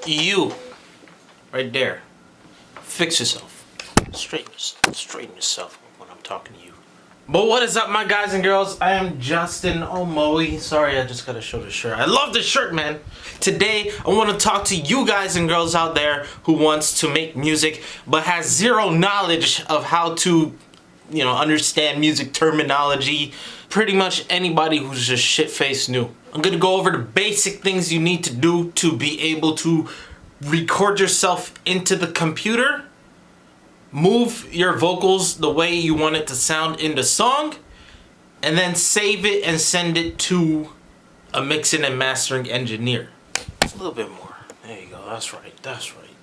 You, right there, fix yourself. Straighten yourself when I'm talking to you. But what is up, my guys and girls? I am Justin Omoe. Sorry, I just gotta show the shirt. I love the shirt, man. Today, I want to talk to you guys and girls out there who wants to make music but has zero knowledge of how to, understand music terminology. Pretty much anybody who's just shit-faced new. I'm gonna go over the basic things you need to do to be able to record yourself into the computer, move your vocals the way you want it to sound in the song, and then save it and send it to a mixing and mastering engineer. A little bit more. There you go. That's right.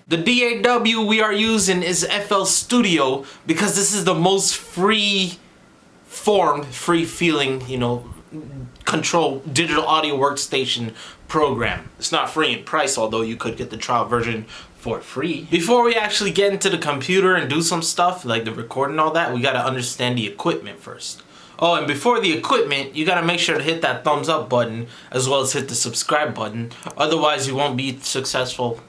The DAW we are using is FL Studio because this is the most free feeling, control digital audio workstation program. It's not free in price, although you could get the trial version for free. Before we actually get into the computer and do some stuff like the recording and all that, we gotta understand the equipment first. Oh, and before the equipment, you gotta make sure to hit that thumbs up button as well as hit the subscribe button. Otherwise, you won't be successful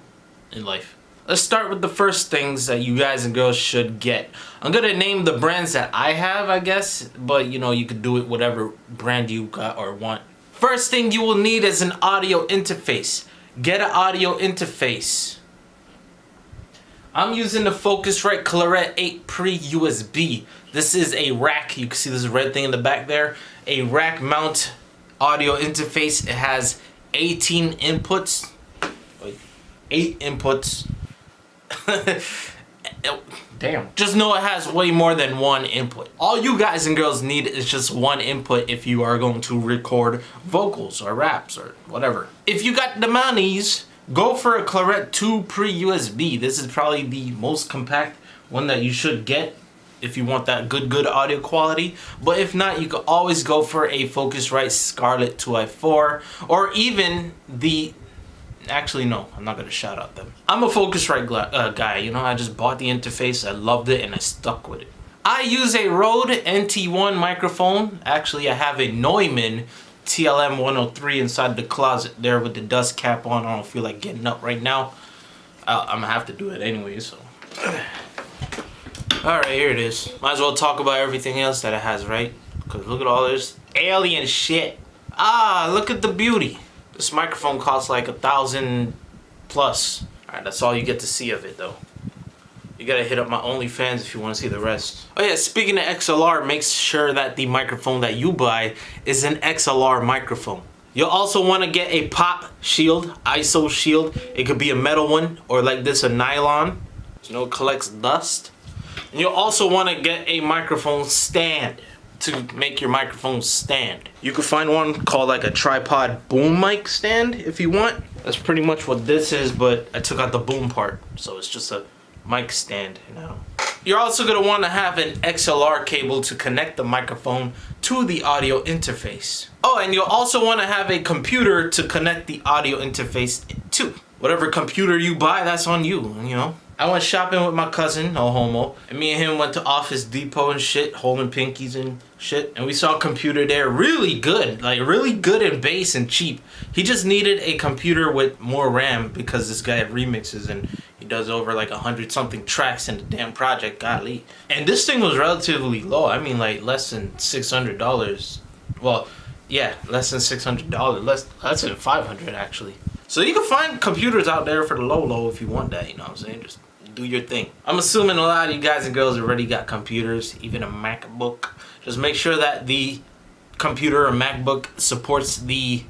in life. Let's start with the first things that you guys and girls should get. I'm gonna name the brands that I have, I guess, but you could do it whatever brand you got or want. First thing you will need is an audio interface. Get an audio interface. I'm using the Focusrite Clarett 8 Pre-USB. This is a rack. You can see this red thing in the back there. A rack mount audio interface. It has 18 inputs. Wait, 8 inputs. Damn. Just know it has way more than one input. All you guys and girls need is just one input if you are going to record vocals or raps or whatever. If you got the monies, go for a Clarett 2 Pre-USB. This is probably the most compact one that you should get if you want that good audio quality. But if not, you can always go for a Focusrite Scarlett 2i4 or even the... Actually, no, I'm not gonna shout out them. I'm a Focusrite guy, I just bought the interface, I loved it, and I stuck with it. I use a Rode NT1 microphone. Actually, I have a Neumann TLM 103 inside the closet there with the dust cap on. I don't feel like getting up right now. I'm gonna have to do it anyway, so. Alright, here it is. Might as well talk about everything else that it has, right? Because look at all this alien shit. Ah, look at the beauty. This microphone costs like $1,000 plus. Alright, that's all you get to see of it though. You gotta hit up my OnlyFans if you want to see the rest. Oh yeah, speaking of XLR, make sure that the microphone that you buy is an XLR microphone. You'll also want to get a pop shield, ISO shield. It could be a metal one or like this, a nylon. It collects dust. And you'll also want to get a microphone stand to make your microphone stand. You can find one called like a tripod boom mic stand if you want. That's pretty much what this is, but I took out the boom part, so it's just a mic stand now. You're also gonna want to have an XLR cable to connect the microphone to the audio interface. Oh, and you'll also want to have a computer to connect the audio interface to. Whatever computer you buy, that's on you, I went shopping with my cousin, no homo, and me and him went to Office Depot and shit, holding pinkies and shit, and we saw a computer there, really good, like really good in bass and cheap. He just needed a computer with more RAM because this guy remixes and he does over like 100-something tracks in the damn project, golly. And this thing was relatively low, I mean like less than $600. Well, yeah, less than $600, less than $500 actually. So you can find computers out there for the low if you want that, you know what I'm saying? Just do your thing. I'm assuming a lot of you guys and girls already got computers, even a MacBook. Just make sure that the computer or MacBook supports the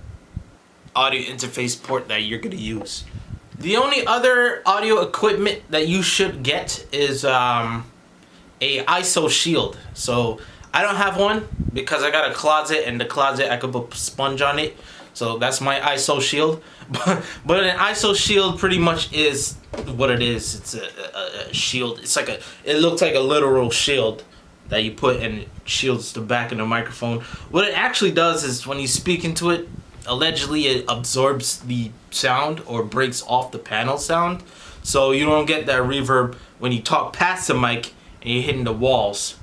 audio interface port that you're gonna use. The only other audio equipment that you should get is a ISO shield. So I don't have one because I got a closet, and the closet I could put sponge on it. So that's my ISO shield. But an ISO shield pretty much is what it is. It's a shield. It's like it looks like a literal shield that you put and it shields the back of the microphone. What it actually does is when you speak into it, allegedly it absorbs the sound or breaks off the panel sound. So you don't get that reverb when you talk past the mic and you're hitting the walls.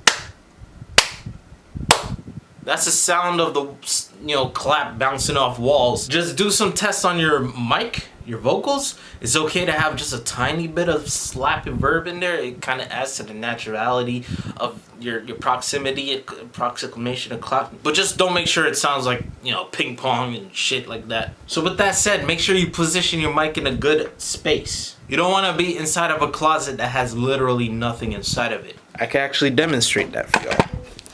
That's the sound of the clap bouncing off walls. Just do some tests on your mic, your vocals, it's okay to have just a tiny bit of slap and verb in there. It kind of adds to the naturality of your proximity, approximation of clap. But just don't make sure it sounds like, you know, ping pong and shit like that. So with that said, make sure you position your mic in a good space. You don't want to be inside of a closet that has literally nothing inside of it. I can actually demonstrate that for y'all.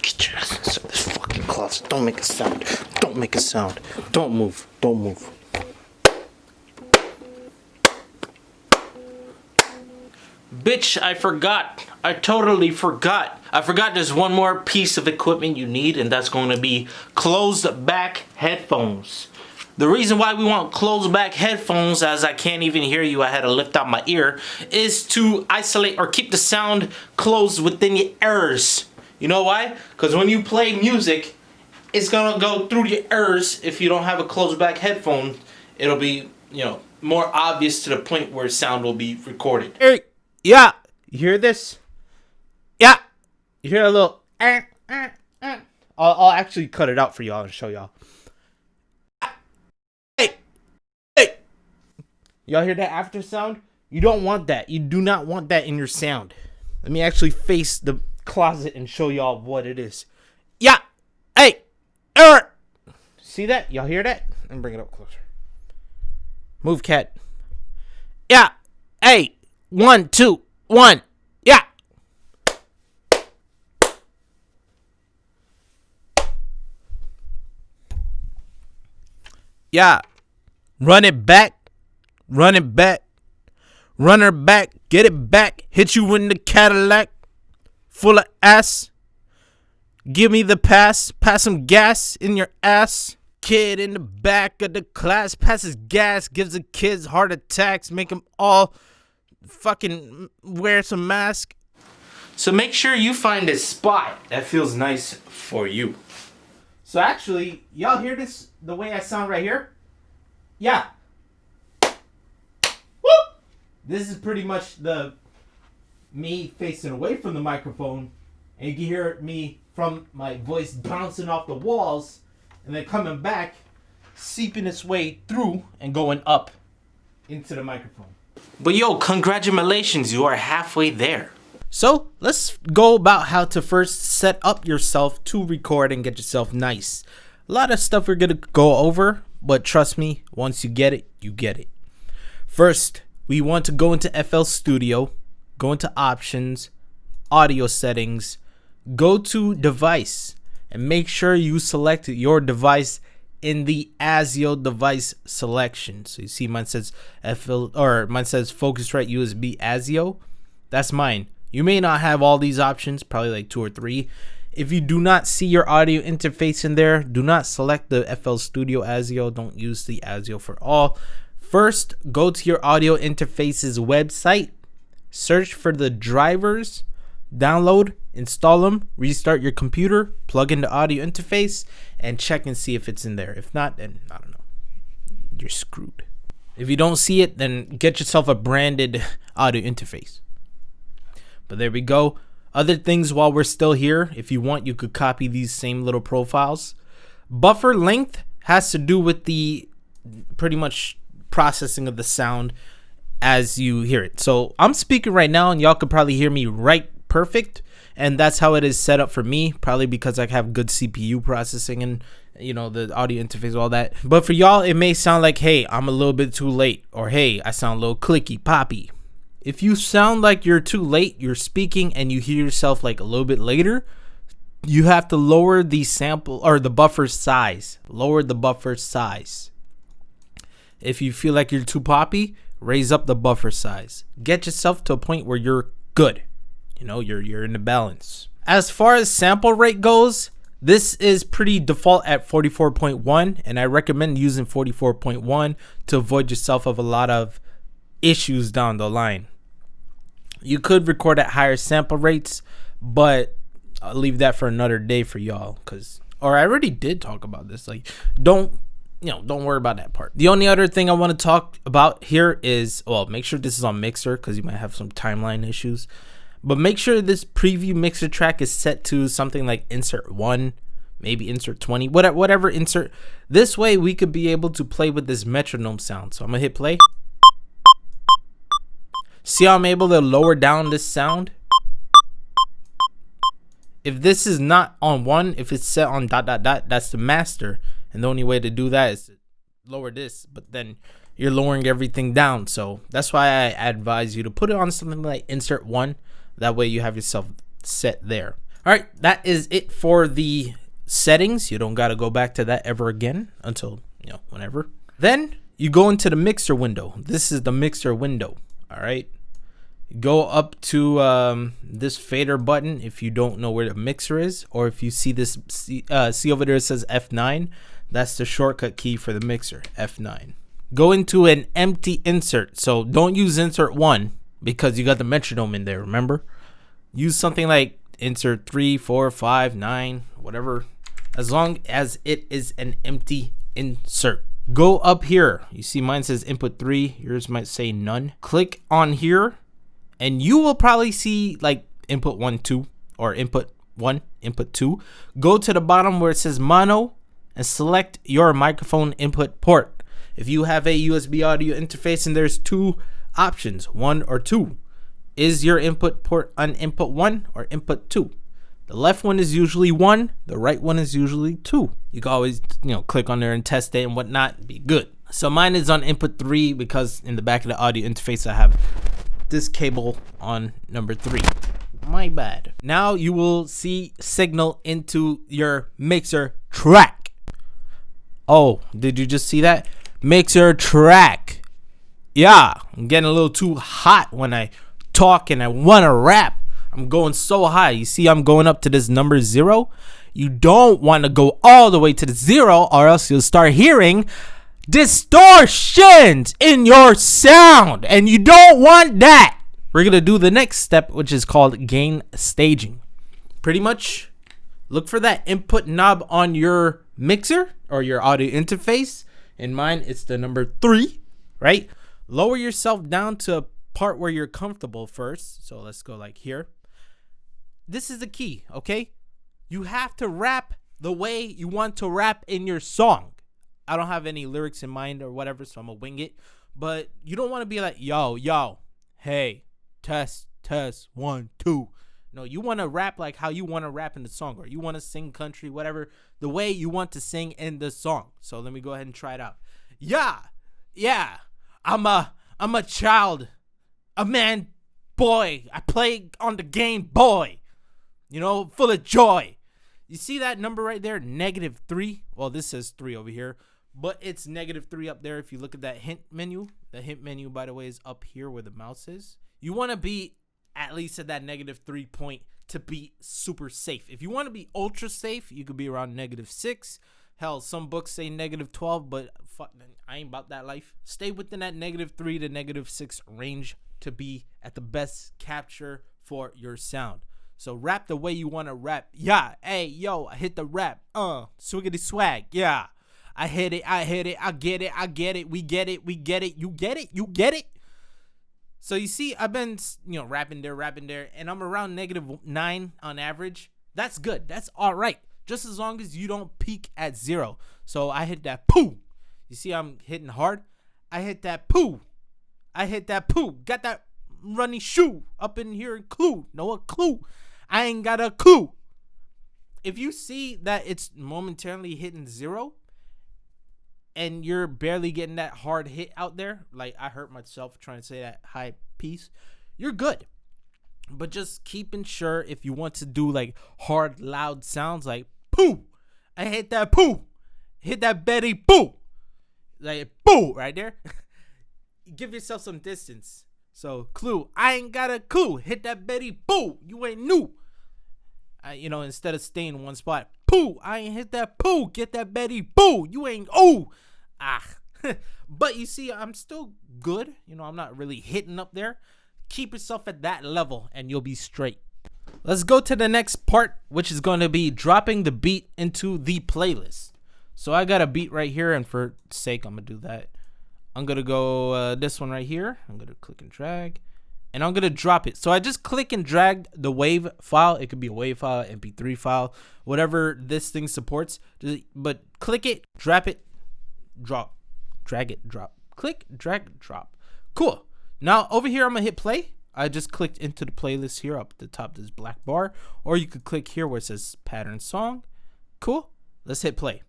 Get your ass inside this fucking closet. Don't make a sound. Don't make a sound. Don't move. Don't move. Bitch, I forgot. I totally forgot. I forgot there's one more piece of equipment you need, and that's going to be closed back headphones. The reason why we want closed back headphones, as I can't even hear you, I had to lift out my ear, is to isolate or keep the sound closed within your ears. You know why? Because when you play music, it's gonna go through your ears. If you don't have a closed back headphone, it'll be, you know, more obvious to the point where sound will be recorded. Hey, yeah, you hear this? Yeah, you hear a little. I'll actually cut it out for y'all and show y'all. Hey, hey, y'all hear that after sound? You don't want that. You do not want that in your sound. Let me actually face the closet and show y'all what it is. Yeah, hey, see that? Y'all hear that? Let me bring it up closer. Move, cat. Yeah, hey, 1, 2, 1. Yeah. Yeah. Run it back. Run it back. Run her back. Get it back. Hit you in the Cadillac. Full of ass. Give me the pass. Pass some gas in your ass. Kid in the back of the class passes gas. Gives the kids heart attacks. Make them all fucking wear some mask. So make sure you find a spot that feels nice for you. So actually, y'all hear this the way I sound right here? Yeah. Woo! This is pretty much the me facing away from the microphone, and you can hear me from my voice bouncing off the walls and then coming back, seeping its way through and going up into the microphone. But yo, congratulations, you are halfway there. So let's go about how to first set up yourself to record and get yourself nice. A lot of stuff we're gonna go over, but trust me, once you get it, you get it. First, we want to go into FL Studio, go into options, audio settings, go to device, and make sure you select your device in the ASIO device selection. So you see mine says mine says Focusrite USB ASIO. That's mine. You may not have all these options, probably like 2 or 3. If you do not see your audio interface in there, do not select the FL Studio ASIO. Don't use the ASIO for all. First, go to your audio interface's website, search for the drivers, download, install them, restart your computer, plug in the audio interface, and check and see if it's in there. If not, then I don't know. You're screwed. If you don't see it, then get yourself a branded audio interface. But there we go. Other things while we're still here, if you want, you could copy these same little profiles. Buffer length has to do with the pretty much processing of the sound as you hear it. So I'm speaking right now and y'all could probably hear me right perfect, and that's how it is set up for me, probably because I have good CPU processing and, you know, the audio interface, all that. But for y'all, it may sound like, hey, I'm a little bit too late, or hey, I sound a little clicky poppy. If you sound like you're too late, you're speaking and you hear yourself like a little bit later, you have to lower the sample or the buffer size. Lower the buffer size. If you feel like you're too poppy, raise up the buffer size. Get yourself to a point where you're good. You know, you're in the balance. As far as sample rate goes, this is pretty default at 44.1, and I recommend using 44.1 to avoid yourself of a lot of issues down the line. You could record at higher sample rates, but I'll leave that for another day for y'all, or I already did talk about this. Like, don't worry about that part. The only other thing I want to talk about here is, well, make sure this is on Mixer because you might have some timeline issues. But make sure this preview mixer track is set to something like insert 1, maybe insert 20, whatever insert. This way we could be able to play with this metronome sound. So I'm gonna hit play. See how I'm able to lower down this sound? If this is not on 1, if it's set on ... that's the master. And the only way to do that is to lower this. But then you're lowering everything down. So that's why I advise you to put it on something like insert 1. That way you have yourself set there. All right, that is it for the settings. You don't got to go back to that ever again until, whenever. Then you go into the mixer window. This is the mixer window. All right. Go up to this fader button if you don't know where the mixer is, or if you see this, see over there it says F9. That's the shortcut key for the mixer, F9. Go into an empty insert. So don't use insert 1 because you got the metronome in there, remember? Use something like insert 3, 4, 5, 9, whatever, as long as it is an empty insert. Go up here. You see mine says input 3. Yours might say none. Click on here. And you will probably see like input 1, 2, or input 1, input 2. Go to the bottom where it says mono and select your microphone input port. If you have a USB audio interface and there's 2 options, 1 or 2. Is your input port on input 1 or input 2? The left one is usually 1. The right one is usually 2. You can always, click on there and test it and whatnot. Be good. So mine is on input 3 because in the back of the audio interface I have this cable on number 3. My bad. Now you will see signal into your mixer track. Oh, did you just see that? Mixer track. Yeah, I'm getting a little too hot when I talk and I want to rap. I'm going so high. You see I'm going up to this number 0. You don't want to go all the way to the 0 or else you'll start hearing distortions in your sound, and you don't want that. We're gonna do the next step, which is called gain staging. Pretty much look for that input knob on your mixer or your audio interface. In mine it's the number 3, right? Lower yourself down to a part where you're comfortable first. So let's go like here. This is the key, okay? You have to rap the way you want to rap in your song. I don't have any lyrics in mind or whatever, so I'm gonna wing it. But you don't want to be like, yo, hey, test, 1, 2. No, you want to rap like how you want to rap in the song, or you want to sing country, whatever, the way you want to sing in the song. So let me go ahead and try it out. Yeah, I'm a child, a man, boy. I play on the Game Boy, full of joy. You see that number right there, -3? Well, this says 3 over here. But it's -3 up there if you look at that hint menu. The hint menu, by the way, is up here where the mouse is. You want to be at least at that -3 point to be super safe. If you want to be ultra safe, you could be around -6. Hell, some books say -12, but fuck, I ain't about that life. Stay within that -3 to -6 range to be at the best capture for your sound. So rap the way you want to rap. Yeah, hey, yo, I hit the rap. Swiggity swag, yeah. I hit it, I get it, we get it, you get it. So you see, I've been, rapping there, and I'm around -9 on average. That's good, that's all right. Just as long as you don't peak at 0. So I hit that poo. You see I'm hitting hard? I hit that poo. Got that runny shoe up in here and clue. No, a clue. I ain't got a clue. If you see that it's momentarily hitting 0, and you're barely getting that hard hit out there, like I hurt myself trying to say that high piece, you're good. But just keeping sure if you want to do like hard, loud sounds like poo, I hit that poo, hit that Betty poo, like poo right there. Give yourself some distance. So clue, I ain't got a clue, hit that Betty poo, you ain't new. Instead of staying in one spot, poo, I ain't hit that poo, get that Betty poo, you ain't But you see, I'm still good. I'm not really hitting up there. Keep yourself at that level and you'll be straight. Let's go to the next part, which is going to be dropping the beat into the playlist. So I got a beat right here, and for sake, I'm going to do that. I'm going to go this one right here. I'm going to click and drag, and I'm going to drop it. So I just click and drag the WAV file. It could be a WAV file, MP3 file, whatever this thing supports. But click it, drop it, drop, drag it, drop, click, drag, drop. Cool. Now over here, I'm gonna hit play. I just clicked into the playlist here up at the top, this black bar, or you could click here where it says pattern song. Cool. Let's hit play.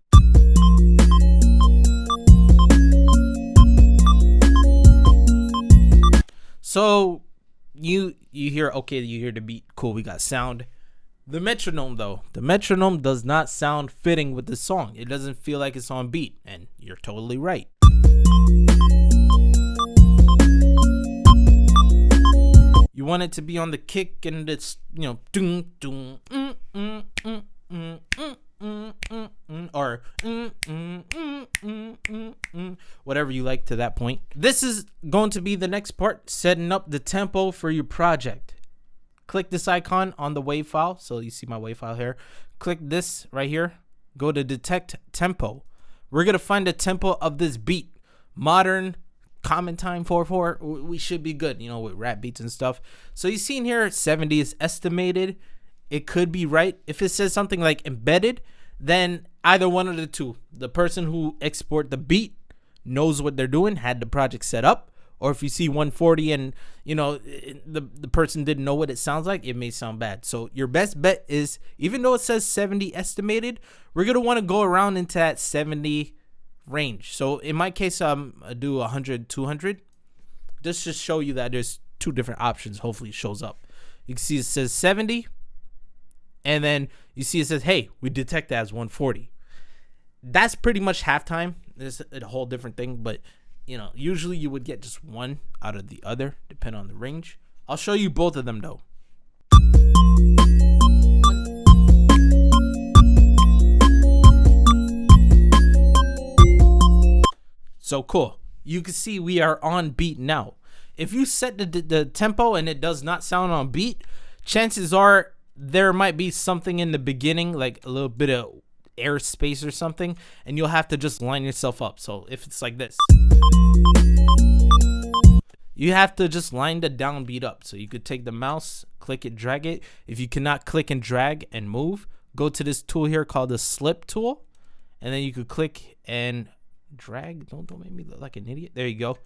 So you hear, okay, you hear the beat. Cool, we got sound. The metronome though, the metronome does not sound fitting with the song. It doesn't feel like it's on beat, and you're totally right. You want it to be on the kick and it's, you know, doom doom or whatever you like to that point. This is going to be the next part, setting up the tempo for your project. Click this icon on the WAV file. So you see my WAV file here. Click this right here. Go to detect tempo. We're going to find the tempo of this beat. Modern, common time 4/4. We should be good, you know, with rap beats and stuff. So you see in here 70 is estimated. It could be right. If it says something like embedded, then either one of the two. The person who export the beat knows what they're doing, had the project set up. Or if you see 140 and, you know, the person didn't know what it sounds like, it may sound bad. So your best bet is, even though it says 70 estimated, we're going to want to go around into that 70 range. So in my case, I do 100, 200. This just show you that there's two different options. Hopefully it shows up. You can see it says 70. And then you see it says, hey, we detect that as 140. That's pretty much halftime. It's a whole different thing, but you know, usually you would get just one out of the other, depending on the range. I'll show you both of them though. So cool. You can see we are on beat now. If you set the tempo and it does not sound on beat, chances are there might be something in the beginning, like a little bit of airspace or something, and you'll have to just line yourself up. So if it's like this, you have to just line the downbeat up. So you could take the mouse, click it, drag it. If you cannot click and drag and move, go to this tool here called the slip tool, and then you could click and drag. Don't make me look like an idiot. There you go.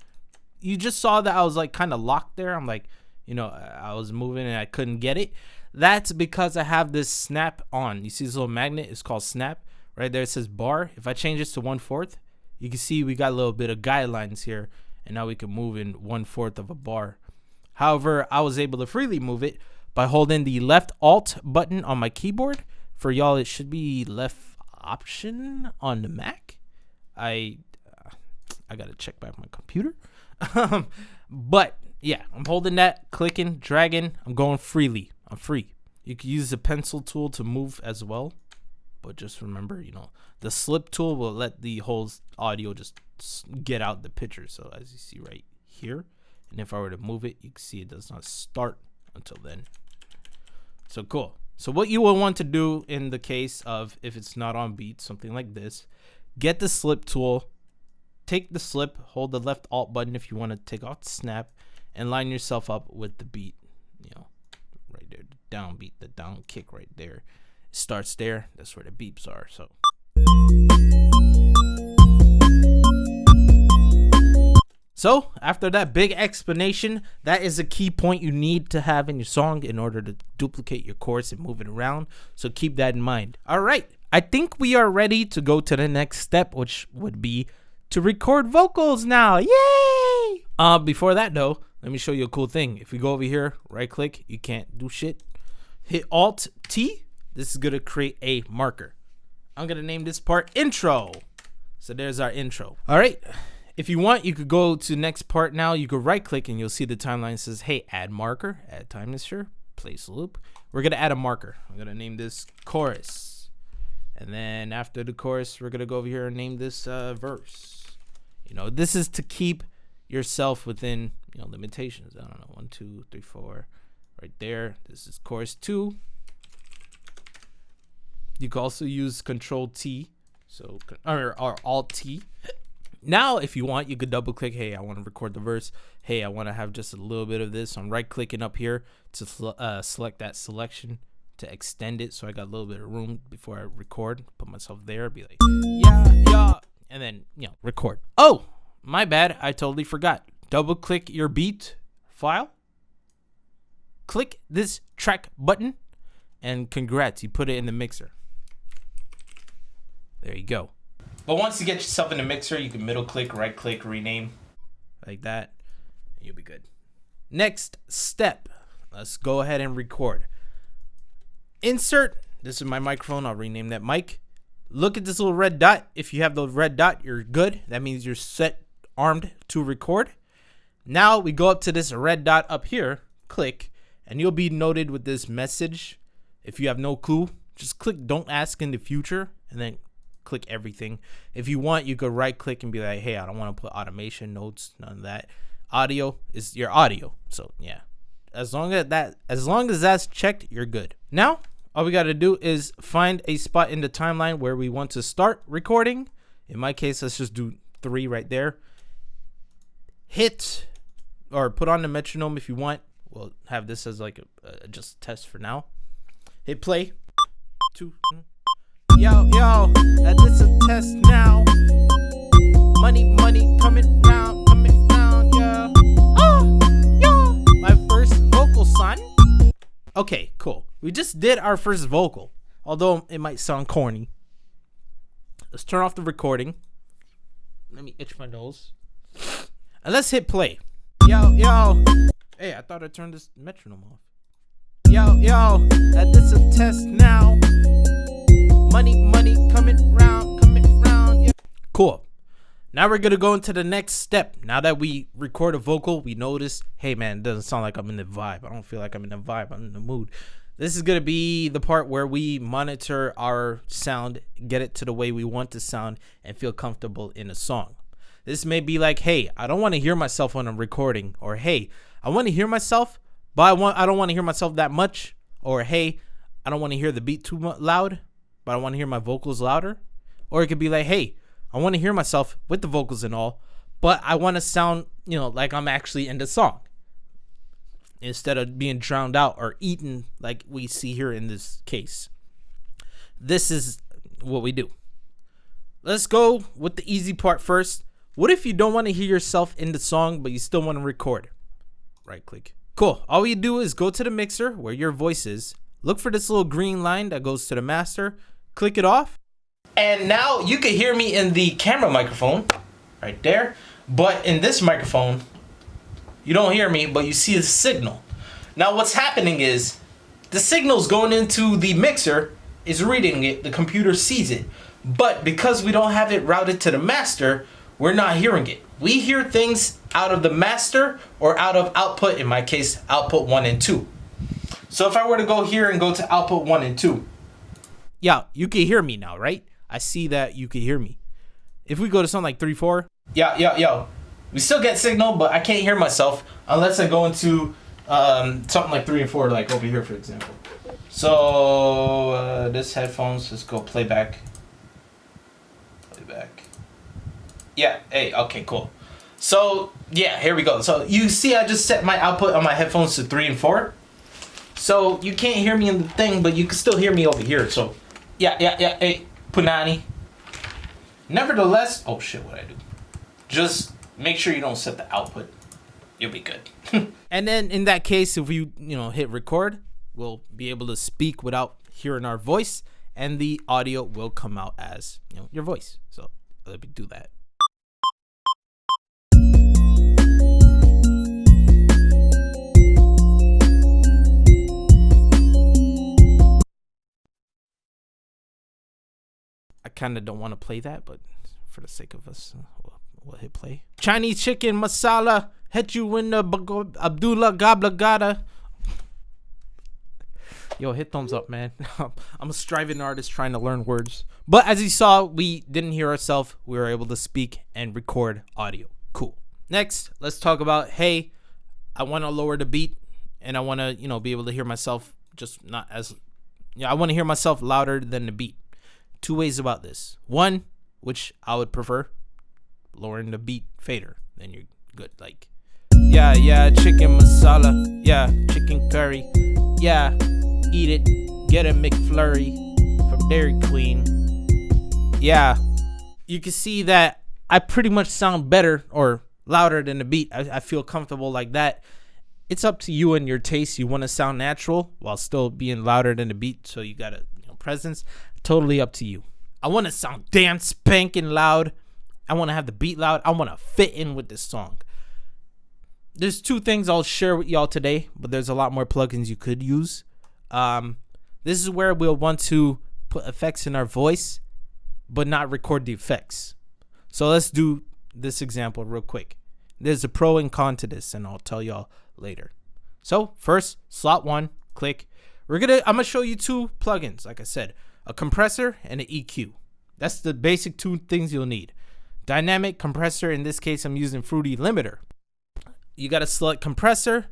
You just saw that I was like kind of locked there. I'm like, you know, I was moving and I couldn't get it. That's because I have this snap on. You see this little magnet? It's called snap. Right there it says bar. If I change this to 1/4, you can see we got a little bit of guidelines here, and now we can move in 1/4 of a bar. However, I was able to freely move it by holding the left alt button on my keyboard. For y'all, it should be left option on the Mac. I gotta check back my computer. But yeah, I'm holding that, clicking, dragging. I'm going freely. I'm free. You can use the pencil tool to move as well, but just remember, you know, the slip tool will let the whole audio just get out the picture. So as you see right here, and if I were to move it, you can see it does not start until then. So cool. So what you will want to do in the case of if it's not on beat, something like this, get the slip tool, take the slip, hold the left alt button if you want to take off the snap, and line yourself up with the beat, you know, right there, the downbeat, the down kick right there. It starts there. That's where the beeps are. So after that big explanation, that is a key point you need to have in your song in order to duplicate your chorus and move it around. So keep that in mind. All right. I think we are ready to go to the next step, which would be to record vocals now. Yay! Before that though, let me show you a cool thing. If we go over here, right click, you can't do shit. Hit Alt T. This is gonna create a marker. I'm gonna name this part intro. So there's our intro. All right. If you want, you could go to the next part now. You could right click and you'll see the timeline says, hey, add marker, add time initiator, place loop. We're gonna add a marker. I'm gonna name this chorus. And then after the chorus, we're gonna go over here and name this verse. You know, this is to keep yourself within, you know, limitations. I don't know, 1, 2, 3, 4, right there. This is chorus 2. You can also use Control T, so or Alt T. Now, if you want, you could double click. Hey, I want to record the verse. Hey, I want to have just a little bit of this. I'm right clicking up here to select that selection to extend it, so I got a little bit of room before I record. Put myself there, be like, yeah, and then, you know, record. Oh, my bad, I totally forgot. Double click your beat File. Click this track button, and congrats, you put it in the mixer. There you go. But once you get yourself in the mixer, you can middle click, right click, rename. Like that. And you'll be good. Next step. Let's go ahead and record. Insert. This is my microphone. I'll rename that mic. Look at this little red dot. If you have the red dot, you're good. That means you're set, armed to record. Now we go up to this red dot up here. Click. And you'll be noted with this message. If you have no clue, just click don't ask in the future. And then click everything. If you want, you could right click and be like, hey, I don't want to put automation notes, none of that. Audio is your audio. So yeah, as long as that's checked, you're good. Now all we got to do is find a spot in the timeline where we want to start recording. In my case, let's just do 3 right there. Hit or put on the metronome if you want. We'll have this as like a just test for now. Hit play. 2 Yo, this a test now. Money coming round, yeah. Oh, my first vocal, son. Okay, cool. We just did our first vocal, although it might sound corny. Let's turn off the recording. Let me itch my nose. And let's hit play. Yo. Hey, I thought I turned this metronome off. Yo, this a test now. Money coming round, yeah. Cool. Now we're gonna go into the next step. Now that we record a vocal, we notice, hey man, it doesn't sound like I'm in the vibe. I don't feel like I'm in the vibe. I'm in the mood. This is gonna be the part where we monitor our sound, get it to the way we want to sound, and feel comfortable in a song. This may be like, hey, I don't want to hear myself when I'm recording, or hey, I want to hear myself, but I don't want to hear myself that much, or hey, I don't want to hear the beat too loud, but I want to hear my vocals louder. Or it could be like, hey, I want to hear myself with the vocals and all, but I want to sound, like I'm actually in the song instead of being drowned out or eaten like we see here in this case. This is what we do. Let's go with the easy part first. What if you don't want to hear yourself in the song, but you still want to record? Right click. Cool. All you do is go to the mixer where your voice is. Look for this little green line that goes to the master. Click it off. And now you can hear me in the camera microphone right there. But in this microphone, you don't hear me, but you see the signal. Now what's happening is the signal's going into the mixer, is reading it, the computer sees it. But because we don't have it routed to the master, we're not hearing it. We hear things out of the master or out of output, in my case, output 1 and 2. So if I were to go here and go to output 1 and 2. Yeah, you can hear me now, right? I see that you can hear me. If we go to something like 3, 4. Yo. We still get signal, but I can't hear myself unless I go into something like 3 and 4, like over here, for example. So this headphones, let's go playback. Yeah, hey, okay, cool. So yeah, here we go. So you see I just set my output on my headphones to 3 and 4. So you can't hear me in the thing, but you can still hear me over here. So yeah, hey, Punani. Nevertheless, oh shit, what'd I do? Just make sure you don't set the output. You'll be good. And then in that case, if you hit record, we'll be able to speak without hearing our voice, and the audio will come out as your voice. So let me do that. I kind of don't want to play that, but for the sake of us, we'll hit play. Chinese chicken masala, hit you in the Abdullah Gabla Gada. Yo, hit thumbs up, man. I'm a striving artist trying to learn words. But as you saw, we didn't hear ourselves. We were able to speak and record audio. Cool. Next, let's talk about, hey, I want to lower the beat, and I want to, be able to hear myself just not as, I want to hear myself louder than the beat. 2 ways about this. One, which I would prefer, lowering the beat fader. Then you're good. Like, yeah, chicken masala. Yeah, chicken curry. Yeah, eat it. Get a McFlurry from Dairy Queen. Yeah, you can see that I pretty much sound better or louder than the beat. I feel comfortable like that. It's up to you and your taste. You want to sound natural while still being louder than the beat, so you got a presence. Totally up to you. I want to sound damn spanking loud. I want to have the beat loud. I want to fit in with this song. There's two things I'll share with y'all today, but there's a lot more plugins you could use. This is where we'll want to put effects in our voice, but not record the effects. So let's do this example real quick. There's a pro and con to this, and I'll tell y'all later. So first, slot 1, click. I'm gonna show you two plugins, like I said, a compressor and an EQ. That's the basic two things you'll need. Dynamic compressor, in this case I'm using Fruity Limiter. You gotta select compressor.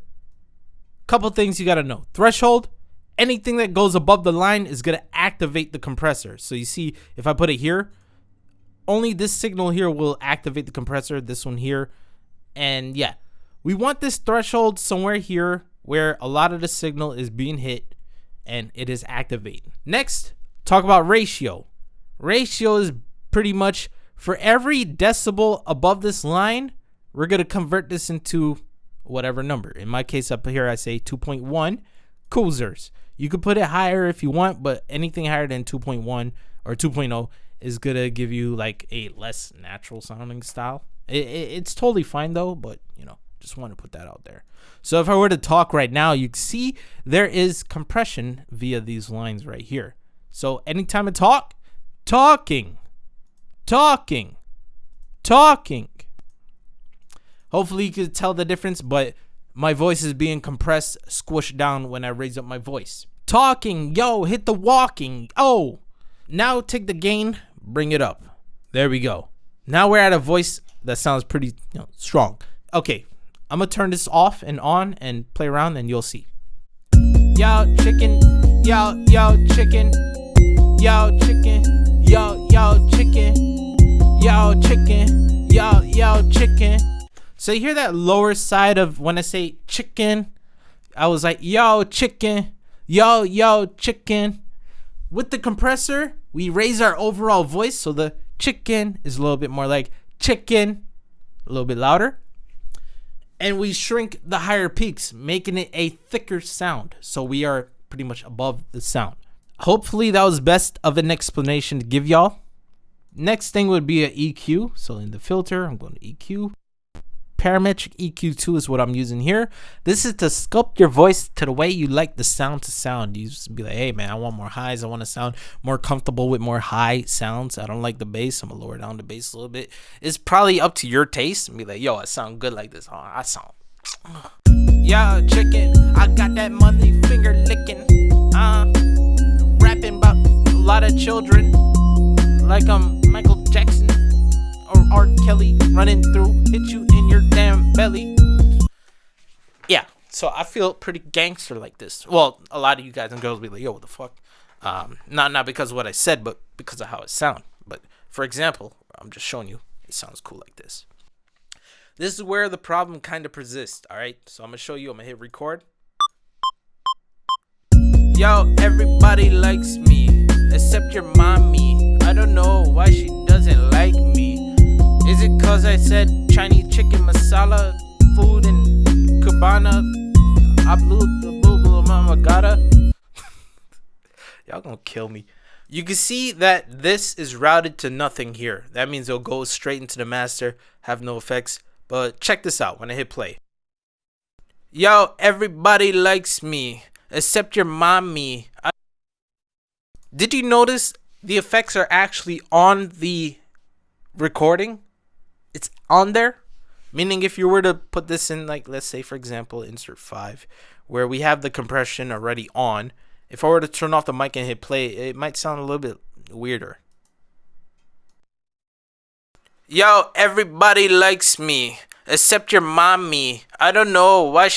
Couple things you gotta know. Threshold, anything that goes above the line is gonna activate the compressor. So you see, if I put it here, only this signal here will activate the compressor, this one here. And yeah, we want this threshold somewhere here where a lot of the signal is being hit and it is activating. Next, talk about ratio. Ratio is pretty much for every decibel above this line, we're going to convert this into whatever number. In my case up here, I say 2.1 Coozers. You could put it higher if you want, but anything higher than 2.1 or 2.0 is going to give you like a less natural sounding style. It's totally fine though, but just want to put that out there. So if I were to talk right now, you can see there is compression via these lines right here. So anytime I talk, talking. Hopefully you can tell the difference, but my voice is being compressed, squished down when I raise up my voice. Talking, yo, hit the walking. Oh, now take the gain, bring it up. There we go. Now we're at a voice that sounds pretty strong. Okay, I'm gonna turn this off and on and play around and you'll see. Yo, chicken, yo, chicken, yo, chicken, yo, chicken, yo, chicken, yo, chicken. So you hear that lower side of when I say chicken, I was like, yo, chicken, yo, chicken. With the compressor, we raise our overall voice, so the chicken is a little bit more like chicken, a little bit louder. And we shrink the higher peaks, making it a thicker sound. So we are pretty much above the sound. Hopefully that was best of an explanation to give y'all. Next thing would be an EQ. So in the filter, I'm going to EQ. Parametric EQ2 is what I'm using here. This is to sculpt your voice to the way you like the sound to sound. You just be like, hey man, I want more highs. I want to sound more comfortable with more high sounds. I don't like the bass. I'm gonna lower down the bass a little bit. It's probably up to your taste. And be like, yo, I sound good like this. Oh, I sound. Yo, chicken, I got that money finger licking. Rapping about a lot of children, like Michael Jackson. Or R. Kelly running through, hit you in your damn belly. Yeah, so I feel pretty gangster like this. Well, a lot of you guys and girls be like, yo, what the fuck? Not because of what I said, but because of how it sounds. But for example, I'm just showing you, it sounds cool like this. This is where the problem kind of persists, all right? So I'm going to show you, I'm going to hit record. Yo, everybody likes me, except your mommy. I don't know why she doesn't like me. Is it cause I said Chinese chicken masala food and cabana mamagata? Y'all gonna kill me. You can see that this is routed to nothing here. That means it'll go straight into the master, have no effects. But check this out when I hit play. Yo, everybody likes me except your mommy. Did you notice the effects are actually on the recording? It's on there, meaning if you were to put this in, like, let's say for example insert 5 where we have the compression already on, if I were to turn off the mic and hit play, it might sound a little bit weirder. Yo, everybody likes me except your mommy. I don't know why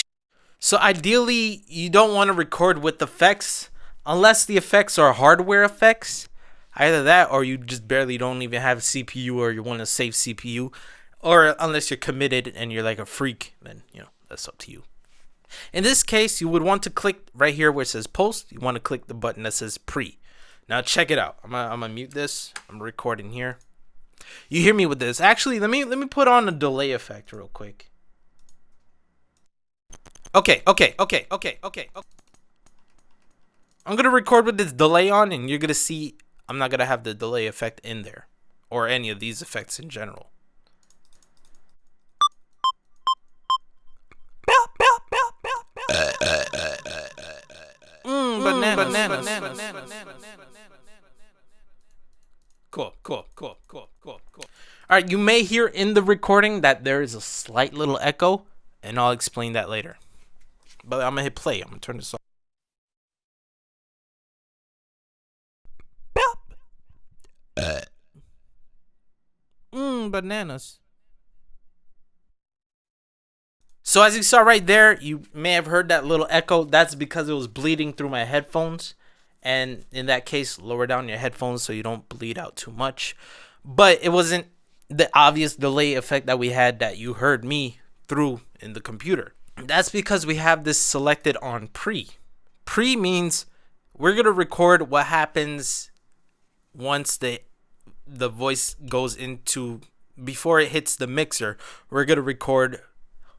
So ideally you don't want to record with effects unless the effects are hardware effects. Either that or you just barely don't even have a CPU or you want to save CPU. Or unless you're committed and you're like a freak, then, that's up to you. In this case, you would want to click right here where it says post. You want to click the button that says pre. Now check it out. I'm gonna mute this. I'm recording here. You hear me with this. Actually, let me put on a delay effect real quick. Okay. I'm gonna record with this delay on, and you're gonna see I'm not gonna have the delay effect in there, or any of these effects in general. Bananas. Cool. All right, you may hear in the recording that there is a slight little echo, and I'll explain that later. But I'm gonna hit play. I'm gonna turn this off. Bananas. So as you saw right there, you may have heard that little echo. That's because it was bleeding through my headphones. And in that case, lower down your headphones so you don't bleed out too much. But it wasn't the obvious delay effect that we had that you heard me through in the computer. That's because we have this selected on pre. Pre means we're going to record what happens once the voice goes into, before it hits the mixer. We're going to record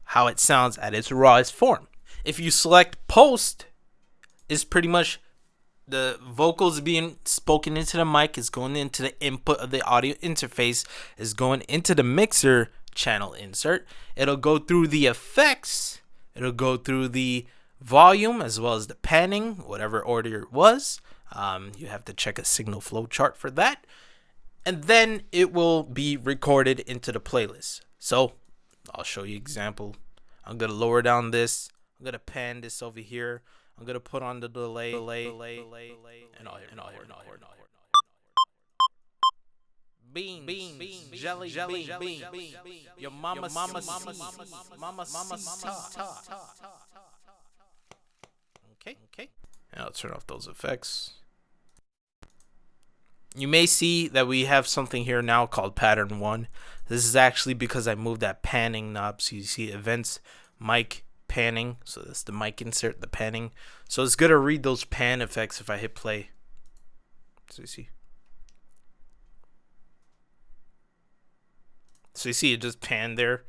how it sounds at its rawest form. If you select post, is pretty much the vocals being spoken into the mic, is going into the input of the audio interface, is going into the mixer channel insert. It'll go through the effects, it'll go through the volume as well as the panning, whatever order it was. You have to check a signal flow chart for that, and then it will be recorded into the playlist. So I'll show you example. I'm gonna lower down this. I'm gonna pan this over here. I'm gonna put on the delay, and all here. Beans, jelly, bean. Your mama, mama. Okay. And I'll turn off those effects. You may see that we have something here now called pattern 1. This is actually because I moved that panning knob. So you see events, mic, panning. So that's the mic insert, the panning. So it's going to read those pan effects if I hit play. So you see. So you see it just panned there.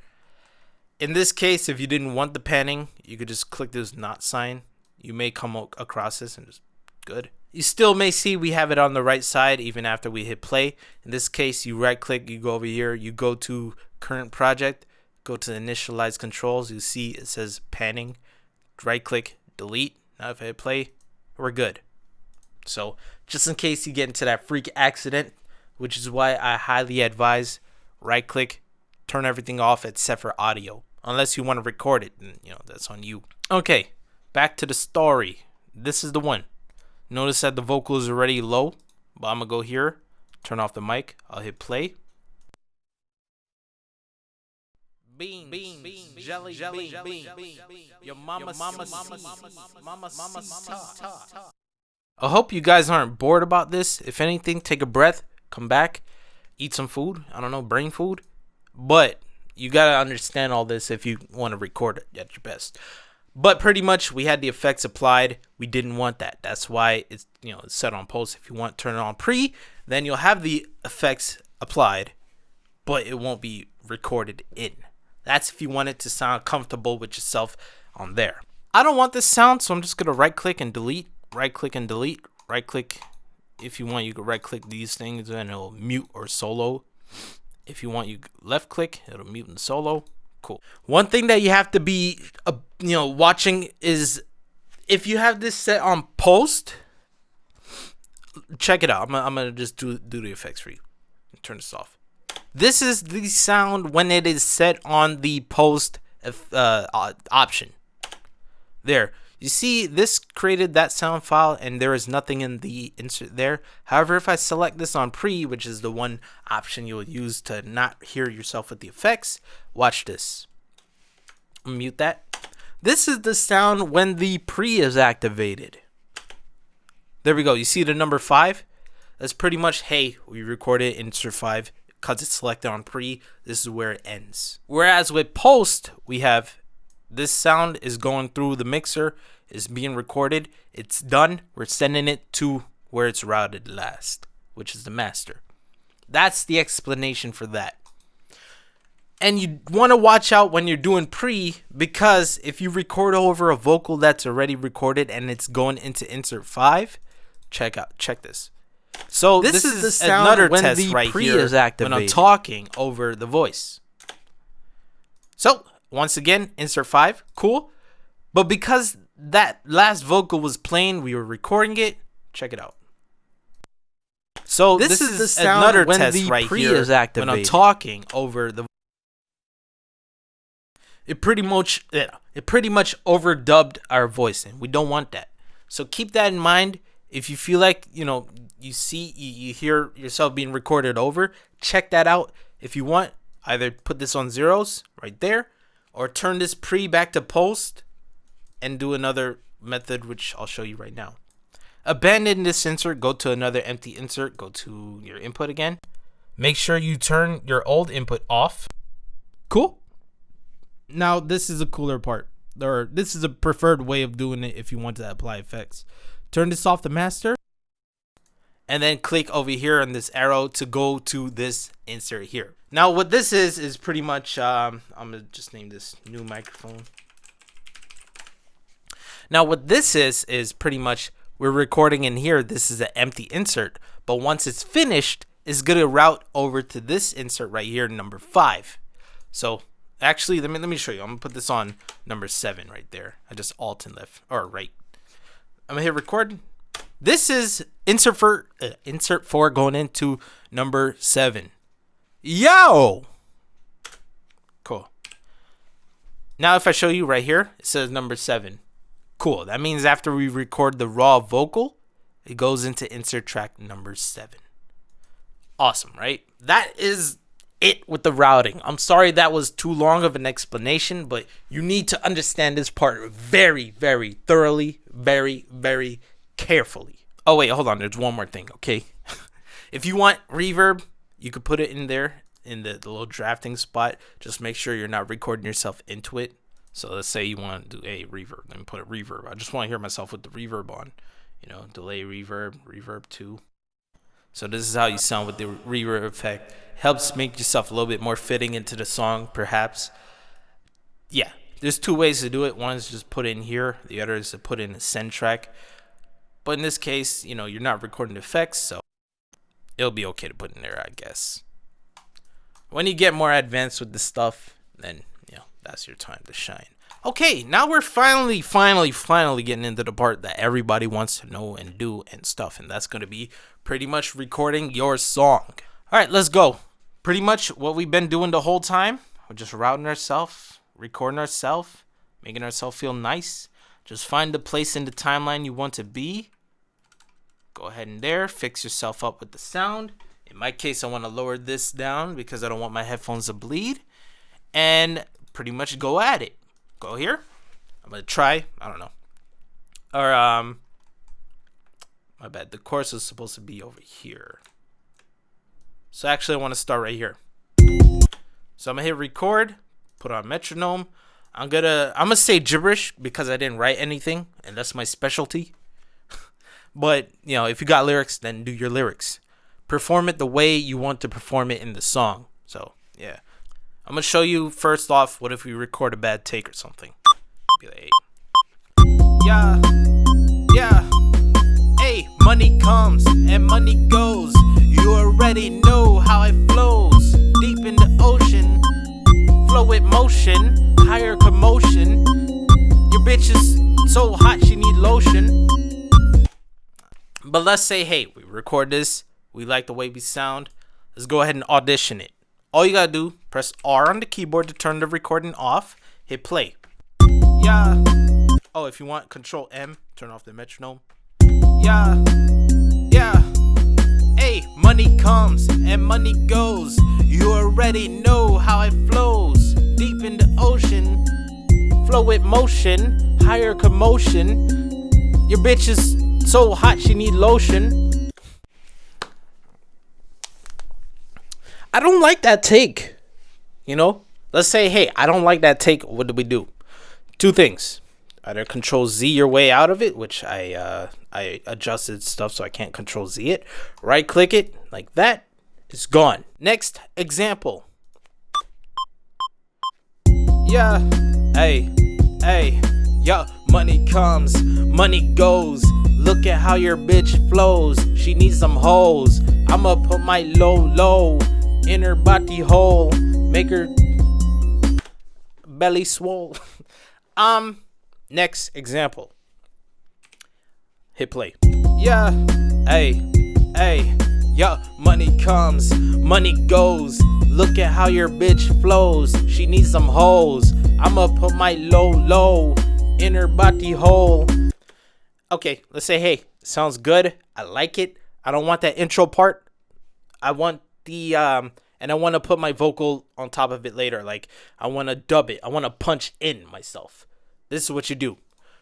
In this case, if you didn't want the panning, you could just click this not sign. You may come across this and just good. You still may see we have it on the right side even after we hit play. In this case, you right click, you go over here, you go to current project, go to initialize controls. You see it says panning, right click, delete. Now if I hit play, we're good. So just in case you get into that freak accident, which is why I highly advise right click, turn everything off except for audio. Unless you want to record it, and that's on you. Okay, back to the story. This is the one. Notice that the vocal is already low, but I'm going to go here, turn off the mic, I'll hit play. Beans, jelly, bean. Your mama. I hope you guys aren't bored about this. If anything, take a breath, come back, eat some food. I don't know, brain food. But you got to understand all this if you want to record it at your best. But pretty much we had the effects applied. We didn't want that. That's why it's it's set on post. If you want to turn it on pre, then you'll have the effects applied, but it won't be recorded in. That's if you want it to sound comfortable with yourself on there. I don't want this sound, so I'm just going to right click and delete. Right click and delete. Right click. If you want, you can right click these things and it'll mute or solo. If you want, you left click, it'll mute and solo. Cool. One thing that you have to be watching is if you have this set on post, check it out. I'm gonna just do the effects for you. Turn this off. This is the sound when it is set on the post option. There. You see, this created that sound file, and there is nothing in the insert there. However, if I select this on pre, which is the one option you'll use to not hear yourself with the effects, watch this. Mute that. This is the sound when the pre is activated. There we go. You see the number 5? That's pretty much, hey, we recorded insert 5 because it's selected on pre. This is where it ends. Whereas with post, we have this sound is going through the mixer, is being recorded, it's done, we're sending it to where it's routed last, which is the master. That's the explanation for that. And you want to watch out when you're doing pre, because if you record over a vocal that's already recorded and it's going into insert 5, check this. So this is the sound another when test the right pre here is activated. When I'm talking over the voice. So once again, insert 5, cool. But because that last vocal was playing, we were recording it. Check it out. So this is the sound another when test the right pre here is activated. When I'm talking over the. It pretty much overdubbed our voice, and we don't want that. So keep that in mind. If you feel like you hear yourself being recorded over, check that out. If you want, either put this on zeros right there, or turn this pre back to post, and do another method, which I'll show you right now. Abandon this insert, go to another empty insert, go to your input again. Make sure you turn your old input off. Cool. Now this is a cooler part, or this is a preferred way of doing it if you want to apply effects. Turn this off the master, and then click over here on this arrow to go to this insert here. Now what this is pretty much, I'm gonna just name this new microphone. Now what this is pretty much, we're recording in here. This is an empty insert, but once it's finished, it's gonna route over to this insert right here, number 5. So actually, let me show you. I'm gonna put this on number 7 right there. I just alt and left or right. I'm gonna hit record. This is insert 4 going into number 7. Yo, cool. Now if I show you right here, it says number 7. Cool. That means after we record the raw vocal, it goes into insert track number 7. Awesome, right? That is it with the routing. I'm sorry that was too long of an explanation, but you need to understand this part very, very thoroughly, very, very carefully. Oh wait, hold on. There's one more thing, okay? If you want reverb, you could put it in there in the little drafting spot. Just make sure you're not recording yourself into it. So let's say you want to do a reverb, then put a reverb. I just want to hear myself with the reverb on. Delay reverb, reverb 2. So this is how you sound with the reverb effect. Helps make yourself a little bit more fitting into the song, perhaps. Yeah, there's 2 ways to do it. One is just put it in here. The other is to put it in a send track. But in this case, you're not recording effects, so it'll be okay to put in there, I guess. When you get more advanced with this stuff, then that's your time to shine. Okay, now we're finally getting into the part that everybody wants to know and do and stuff, and that's going to be pretty much recording your song. All right, let's go. Pretty much what we've been doing the whole time, we're just routing ourselves, recording ourselves, making ourselves feel nice. Just find the place in the timeline you want to be. Go ahead and there, fix yourself up with the sound. In my case, I want to lower this down because I don't want my headphones to bleed. And pretty much go at it. Go here. I'm gonna try. I don't know. Or my bad. The chorus is supposed to be over here. So actually, I want to start right here. So I'm gonna hit record. Put on metronome. I'm gonna say gibberish because I didn't write anything, and that's my specialty. But if you got lyrics, then do your lyrics. Perform it the way you want to perform it in the song. So yeah. I'm going to show you first off, what if we record a bad take or something? Be like, yeah, hey, money comes and money goes. You already know how it flows. Deep in the ocean, flow with motion, higher commotion. Your bitch is so hot she need lotion. But let's say, hey, we record this. We like the way we sound. Let's go ahead and audition it. All you gotta do, press R on the keyboard to turn the recording off. Hit play. Yeah. Oh, if you want, Control M, turn off the metronome. Yeah. Hey, money comes and money goes. You already know how it flows. Deep in the ocean, flow with motion, higher commotion. Your bitch is so hot she need lotion. I don't like that take. Let's say, hey, I don't like that take. What do we do? 2 things. Either Control Z your way out of it, which I adjusted stuff so I can't Control Z it. Right click it like that. It's gone. Next example. Yeah, hey, hey, yeah, money comes, money goes. Look at how your bitch flows. She needs some hoes. I'ma put my low in her body hole. Make her belly swole. Next example. Hit play. Yeah, hey, hey, yeah, money comes, money goes. Look at how your bitch flows. She needs some hoes. I'ma put my low in her body hole. Okay, let's say, hey, sounds good. I like it. I don't want that intro part. I want the and I want to put my vocal on top of it later. Like, I want to dub it. I want to punch in myself. This is what you do.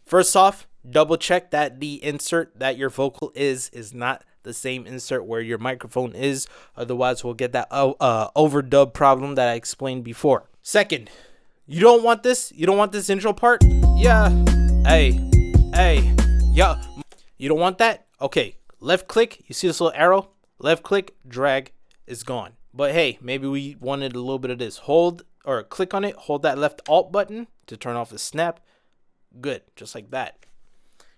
First off, double check that the insert that your vocal is not the same insert where your microphone is. Otherwise, we'll get that overdub problem that I explained before. Second, you don't want this. You don't want this intro part. Yeah. Hey. Hey. Yeah. You don't want that? Okay. Left click. You see this little arrow? Left click. Drag. Is gone. But hey, maybe we wanted a little bit of this. Hold or click on it. Hold that left alt button to turn off the snap. Good. Just like that.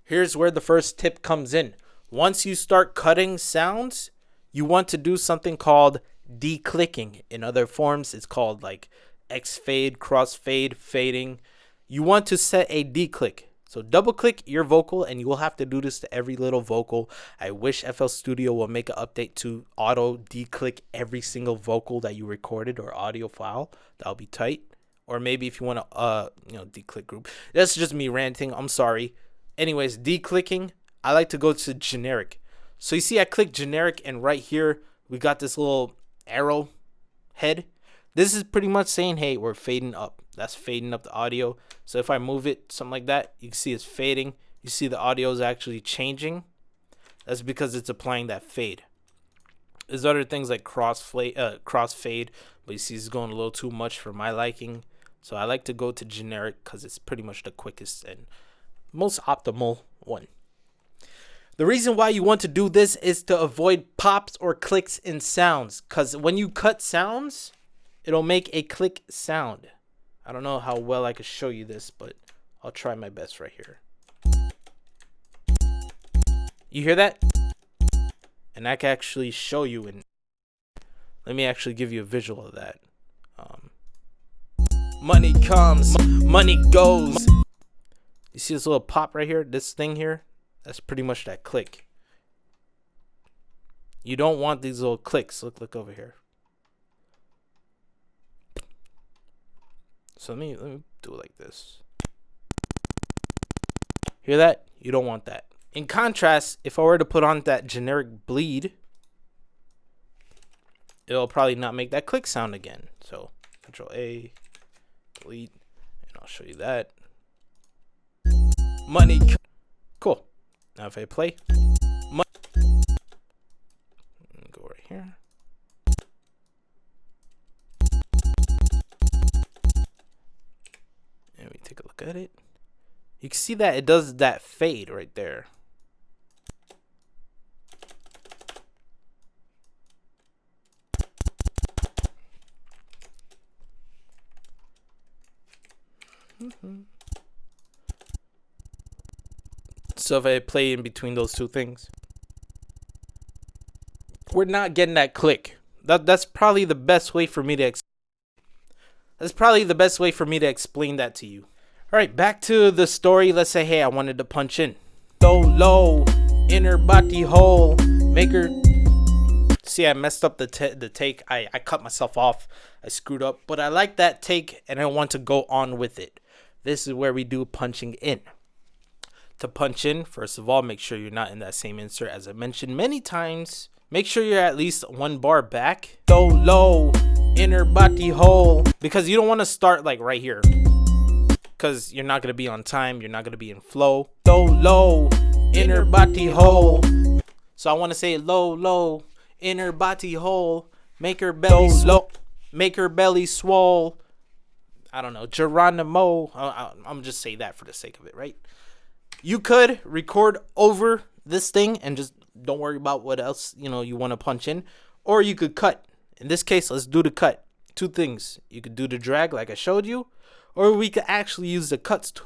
Here's where the first tip comes in. Once you start cutting sounds, you want to do something called declicking. In other forms, it's called like X fade, cross fade, fading. You want to set a declick. So double click your vocal, and you will have to do this to every little vocal. I wish FL Studio will make an update to auto declick every single vocal that you recorded or audio file. That'll be tight. Or maybe if you want to, declick group. That's just me ranting. I'm sorry. Anyways, declicking, I like to go to generic. So you see I click generic, and right here we got this little arrow head. This is pretty much saying, hey, we're fading up. That's fading up the audio. So if I move it, something like that, you can see it's fading. You see the audio is actually changing. That's because it's applying that fade. There's other things like cross fade, but you see it's going a little too much for my liking. So I like to go to generic because it's pretty much the quickest and most optimal one. The reason why you want to do this is to avoid pops or clicks in sounds, because when you cut sounds, it'll make a click sound. I don't know how well I could show you this, but I'll try my best right here. You hear that? And I can actually show you, and let me actually give you a visual of that. Money comes, money goes. You see this little pop right here? This thing here? That's pretty much that click. You don't want these little clicks. Look over here. So let me do it like this. Hear that? You don't want that. In contrast, if I were to put on that generic bleed, it'll probably not make that click sound again. So Control A, bleed, and I'll show you that. Money. Cool. Now if I play, go right here. And we take a look at it. You can see that it does that fade right there. So if I play in between those two things, we're not getting that click. That's probably the best way for me to explain that to you. All right, back to the story. Let's say, hey, I wanted to punch in. Low, inner body hole, make her. See, I messed up the take. I cut myself off. I screwed up, but I like that take, and I want to go on with it. This is where we do punching in. To punch in, first of all, make sure you're not in that same insert. As I mentioned many times, make sure you're at least one bar back. Low, inner body hole, because you don't want to start like right here, because you're not going to be on time. You're not going to be in flow. Low, inner body hole. So I want to say low, inner body hole, make her belly low, make her belly swole. I don't know, Geronimo. I'm just say that for the sake of it, right? You could record over this thing and just don't worry about what else you want to punch in, or you could cut. In this case, let's do the cut. Two things: you could do the drag like I showed you, or we could actually use the cut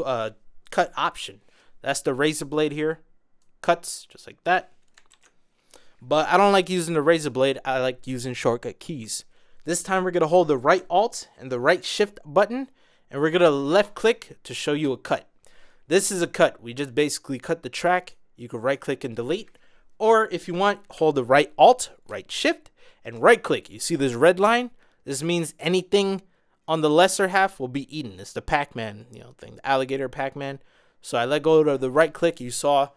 option. That's the razor blade here. Cuts just like that. But I don't like using the razor blade. I like using shortcut keys. This time we're going to hold the right Alt and the right Shift button, and we're going to left click to show you a cut. This is a cut. We just basically cut the track. You can right click and delete. Or if you want, hold the right Alt, right Shift, and right click. You see this red line? This means anything on the lesser half will be eaten. It's the Pac-Man, thing, the alligator Pac-Man. So I let go of the right click. You saw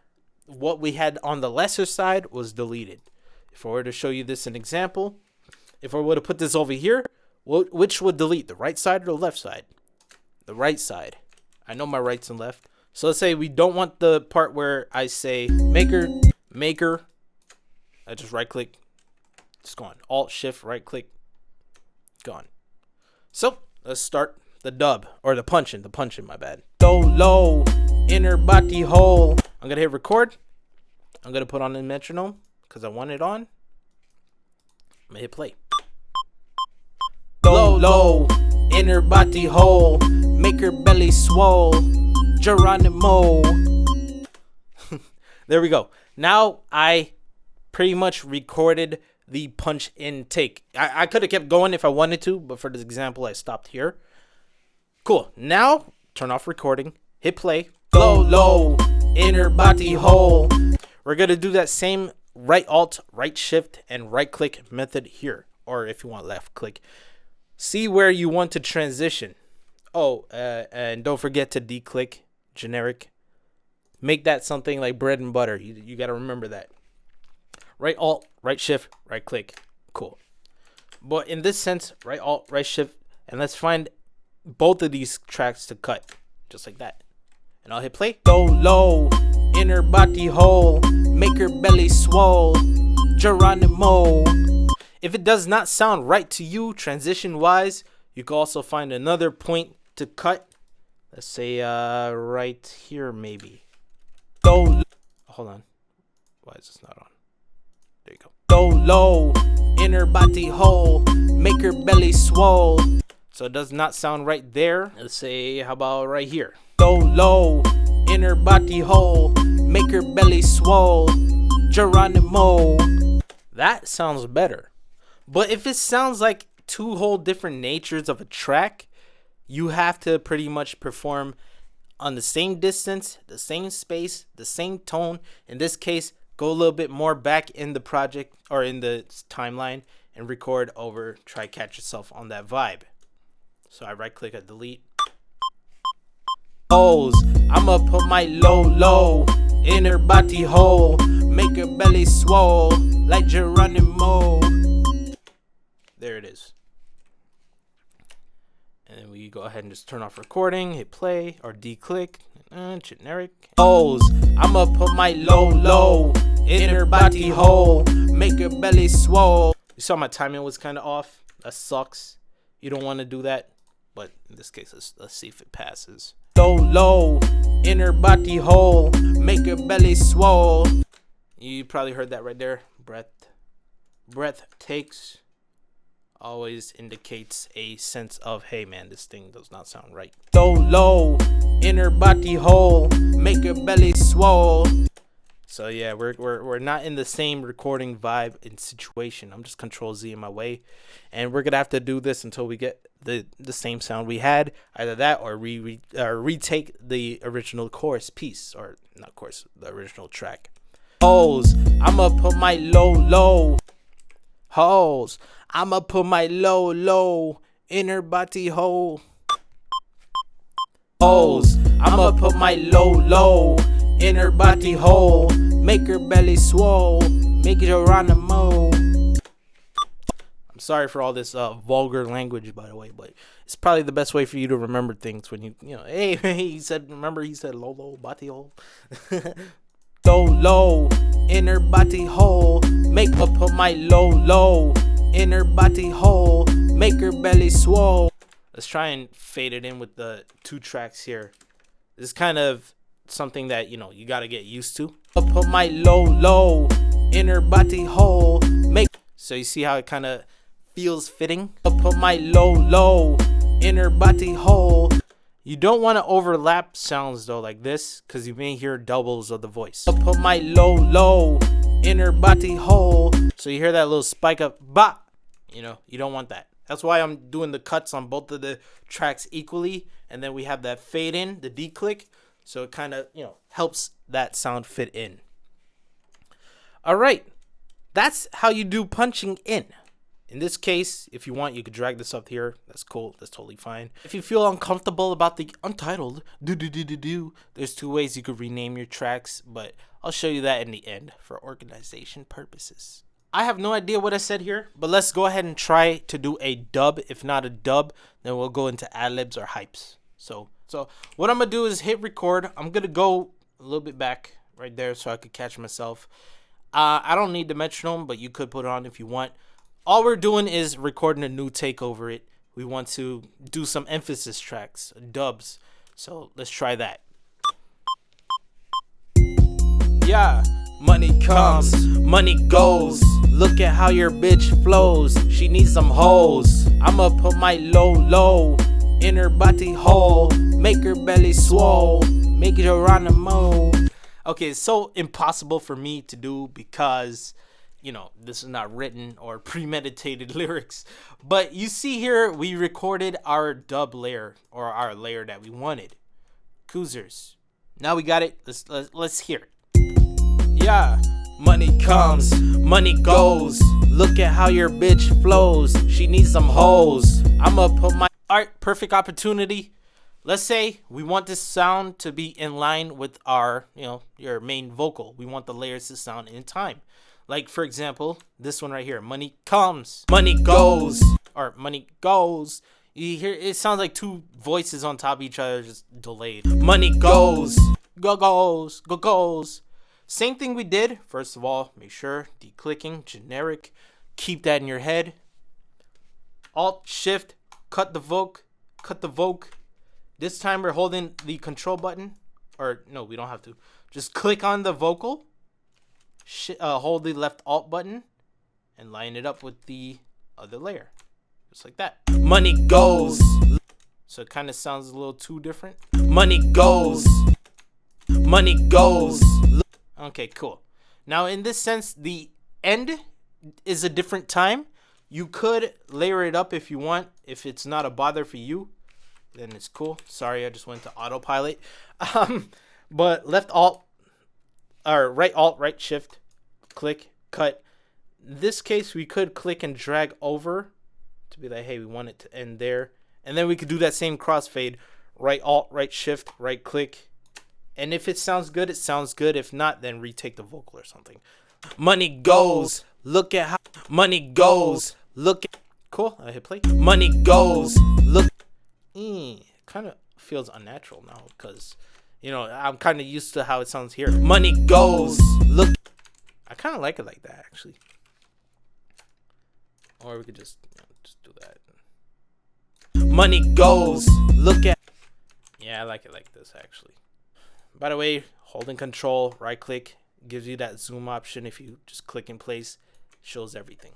what we had on the lesser side was deleted. If I were to show you this an example, if I were to put this over here, which would delete, the right side or the left side? The right side. I know my rights and left. So let's say we don't want the part where I say maker. I just right click. It's gone. Alt Shift right click. Gone. So let's start the dub or the punching. My bad. Low inner body hole. I'm gonna hit record. I'm gonna put on the metronome because I want it on. I'm gonna hit play. Low inner body hole. Make her belly swole. Geronimo. There we go. Now I pretty much recorded the punch intake. I could have kept going if I wanted to, but for this example, I stopped here. Cool. Now turn off recording. Hit play. Low inner body hole. We're gonna do that same right Alt, right Shift, and right click method here, or if you want left click. See where you want to transition. Oh, and don't forget to declick generic. Make that something like bread and butter. You got to remember that. Right Alt, right Shift, right click. Cool. But in this sense, right Alt, right Shift, and let's find both of these tracks to cut, just like that. And I'll hit play. Low inner body hole, make her belly swole. Geronimo. If it does not sound right to you, transition wise, you can also find another point to cut. Let's say right here maybe. Hold on. Why is this not on? There you go. Low inner body hole, make her belly swole. So it does not sound right there. Let's say, how about right here? Low inner body hole, make her belly swole. Geronimo. That sounds better. But if it sounds like two whole different natures of a track, you have to pretty much perform on the same distance, the same space, the same tone. In this case, go a little bit more back in the project or in the timeline and record over, try catch yourself on that vibe. So I right click, I delete. I'ma put my low inner body hole, make her belly swole like Geronimo. There it is. And then we go ahead and just turn off recording, hit play or declick. Generic. I'ma put my low inner body hole, make her belly swole. You saw my timing was kind of off. That sucks. You don't want to do that. But in this case, let's see if it passes. Low inner body hole, make her belly swole. You probably heard that right there. Breath takes always indicates a sense of, hey man, this thing does not sound right. Low inner body hole, make her belly swole. So yeah, we're not in the same recording vibe and situation. I'm just Control Z in my way, and we're gonna have to do this until we get the same sound we had. Either that or retake the original chorus piece, or not chorus, the original track. I'ma put my low I'ma put my low inner body hole. I'ma put my low inner body hole, make her belly swole, make Geronimo. I'm sorry for all this vulgar language, by the way, but it's probably the best way for you to remember things when you hey, he said low body hole. Low inner body hole, make her put my low inner body hole, make her belly swole. Let's try and fade it in with the two tracks here. This is kind of something that you got to get used to. Put my low inner body hole, make. So you see how it kind of feels fitting. Put my low inner body hole, You don't want to overlap sounds though like this, because you may hear doubles of the voice. I'll put my low in her body hole. So you hear that little spike of ba. You know, you don't want that. That's why I'm doing the cuts on both of the tracks equally. And then we have that fade in, the D-click. So it kind of, you know, helps that sound fit in. All right. That's how you do punching in. In this case, if you want, you could drag this up here. That's cool. That's totally fine. If you feel uncomfortable about the untitled there's two ways you could rename your tracks, but I'll show you that in the end for organization purposes. I have no idea what I said here, but let's go ahead and try to do a dub. If not a dub, then we'll go into ad-libs or hypes. So what I'm going to do is hit record. I'm going to go a little bit back right there so I could catch myself. I don't need the metronome, but you could put it on if you want. All we're doing is recording a new take over it. We want to do some emphasis tracks, dubs. So let's try that. Yeah, money comes, money goes. Look at how your bitch flows. She needs some hoes. I'ma put my low in her body hole. Make her belly swole. Make it around the moon. Okay, it's so impossible for me to do because, you know, this is not written or premeditated lyrics. But you see here, we recorded our dub layer, or our layer that we wanted. Coozers. Now we got it. Let's hear it. Yeah. Money comes, money goes. Look at how your bitch flows. She needs some hoes. I'ma put my... Alright, perfect opportunity. Let's say we want this sound to be in line with our, you know, your main vocal. We want the layers to sound in time. Like, for example, this one right here. Money comes, money goes. Or money goes. You hear, it sounds like two voices on top of each other, just delayed. Money goes, goes. Same thing we did. First of all, make sure, declicking, generic. Keep that in your head. Alt, shift, cut the voc. This time we're holding the control button. Or, no, we don't have to. Just click on the vocal. Hold the left alt button. And line it up with the other layer. Just like that. Money goes. So it kind of sounds a little too different. Money goes. Money goes. Okay, cool. Now, in this sense, the end is a different time. You could layer it up if you want. If it's not a bother for you, then it's cool. Sorry, I just went to autopilot. But left alt, or right alt, right shift, click, cut. In this case, we could click and drag over to be like, hey, we want it to end there. And then we could do that same crossfade, right alt, right shift, right click. And if it sounds good, it sounds good. If not, then retake the vocal or something. Money goes. Look at how money goes. Look at, cool. I hit play. Money goes. Look. Kind of feels unnatural now because, you know, I'm kind of used to how it sounds here. Money goes. Look. I kind of like it like that, actually. Or we could just do that. Money goes. Look at. Yeah, I like it like this, actually. By the way, holding control, right click, gives you that zoom option. If you just click in place, shows everything.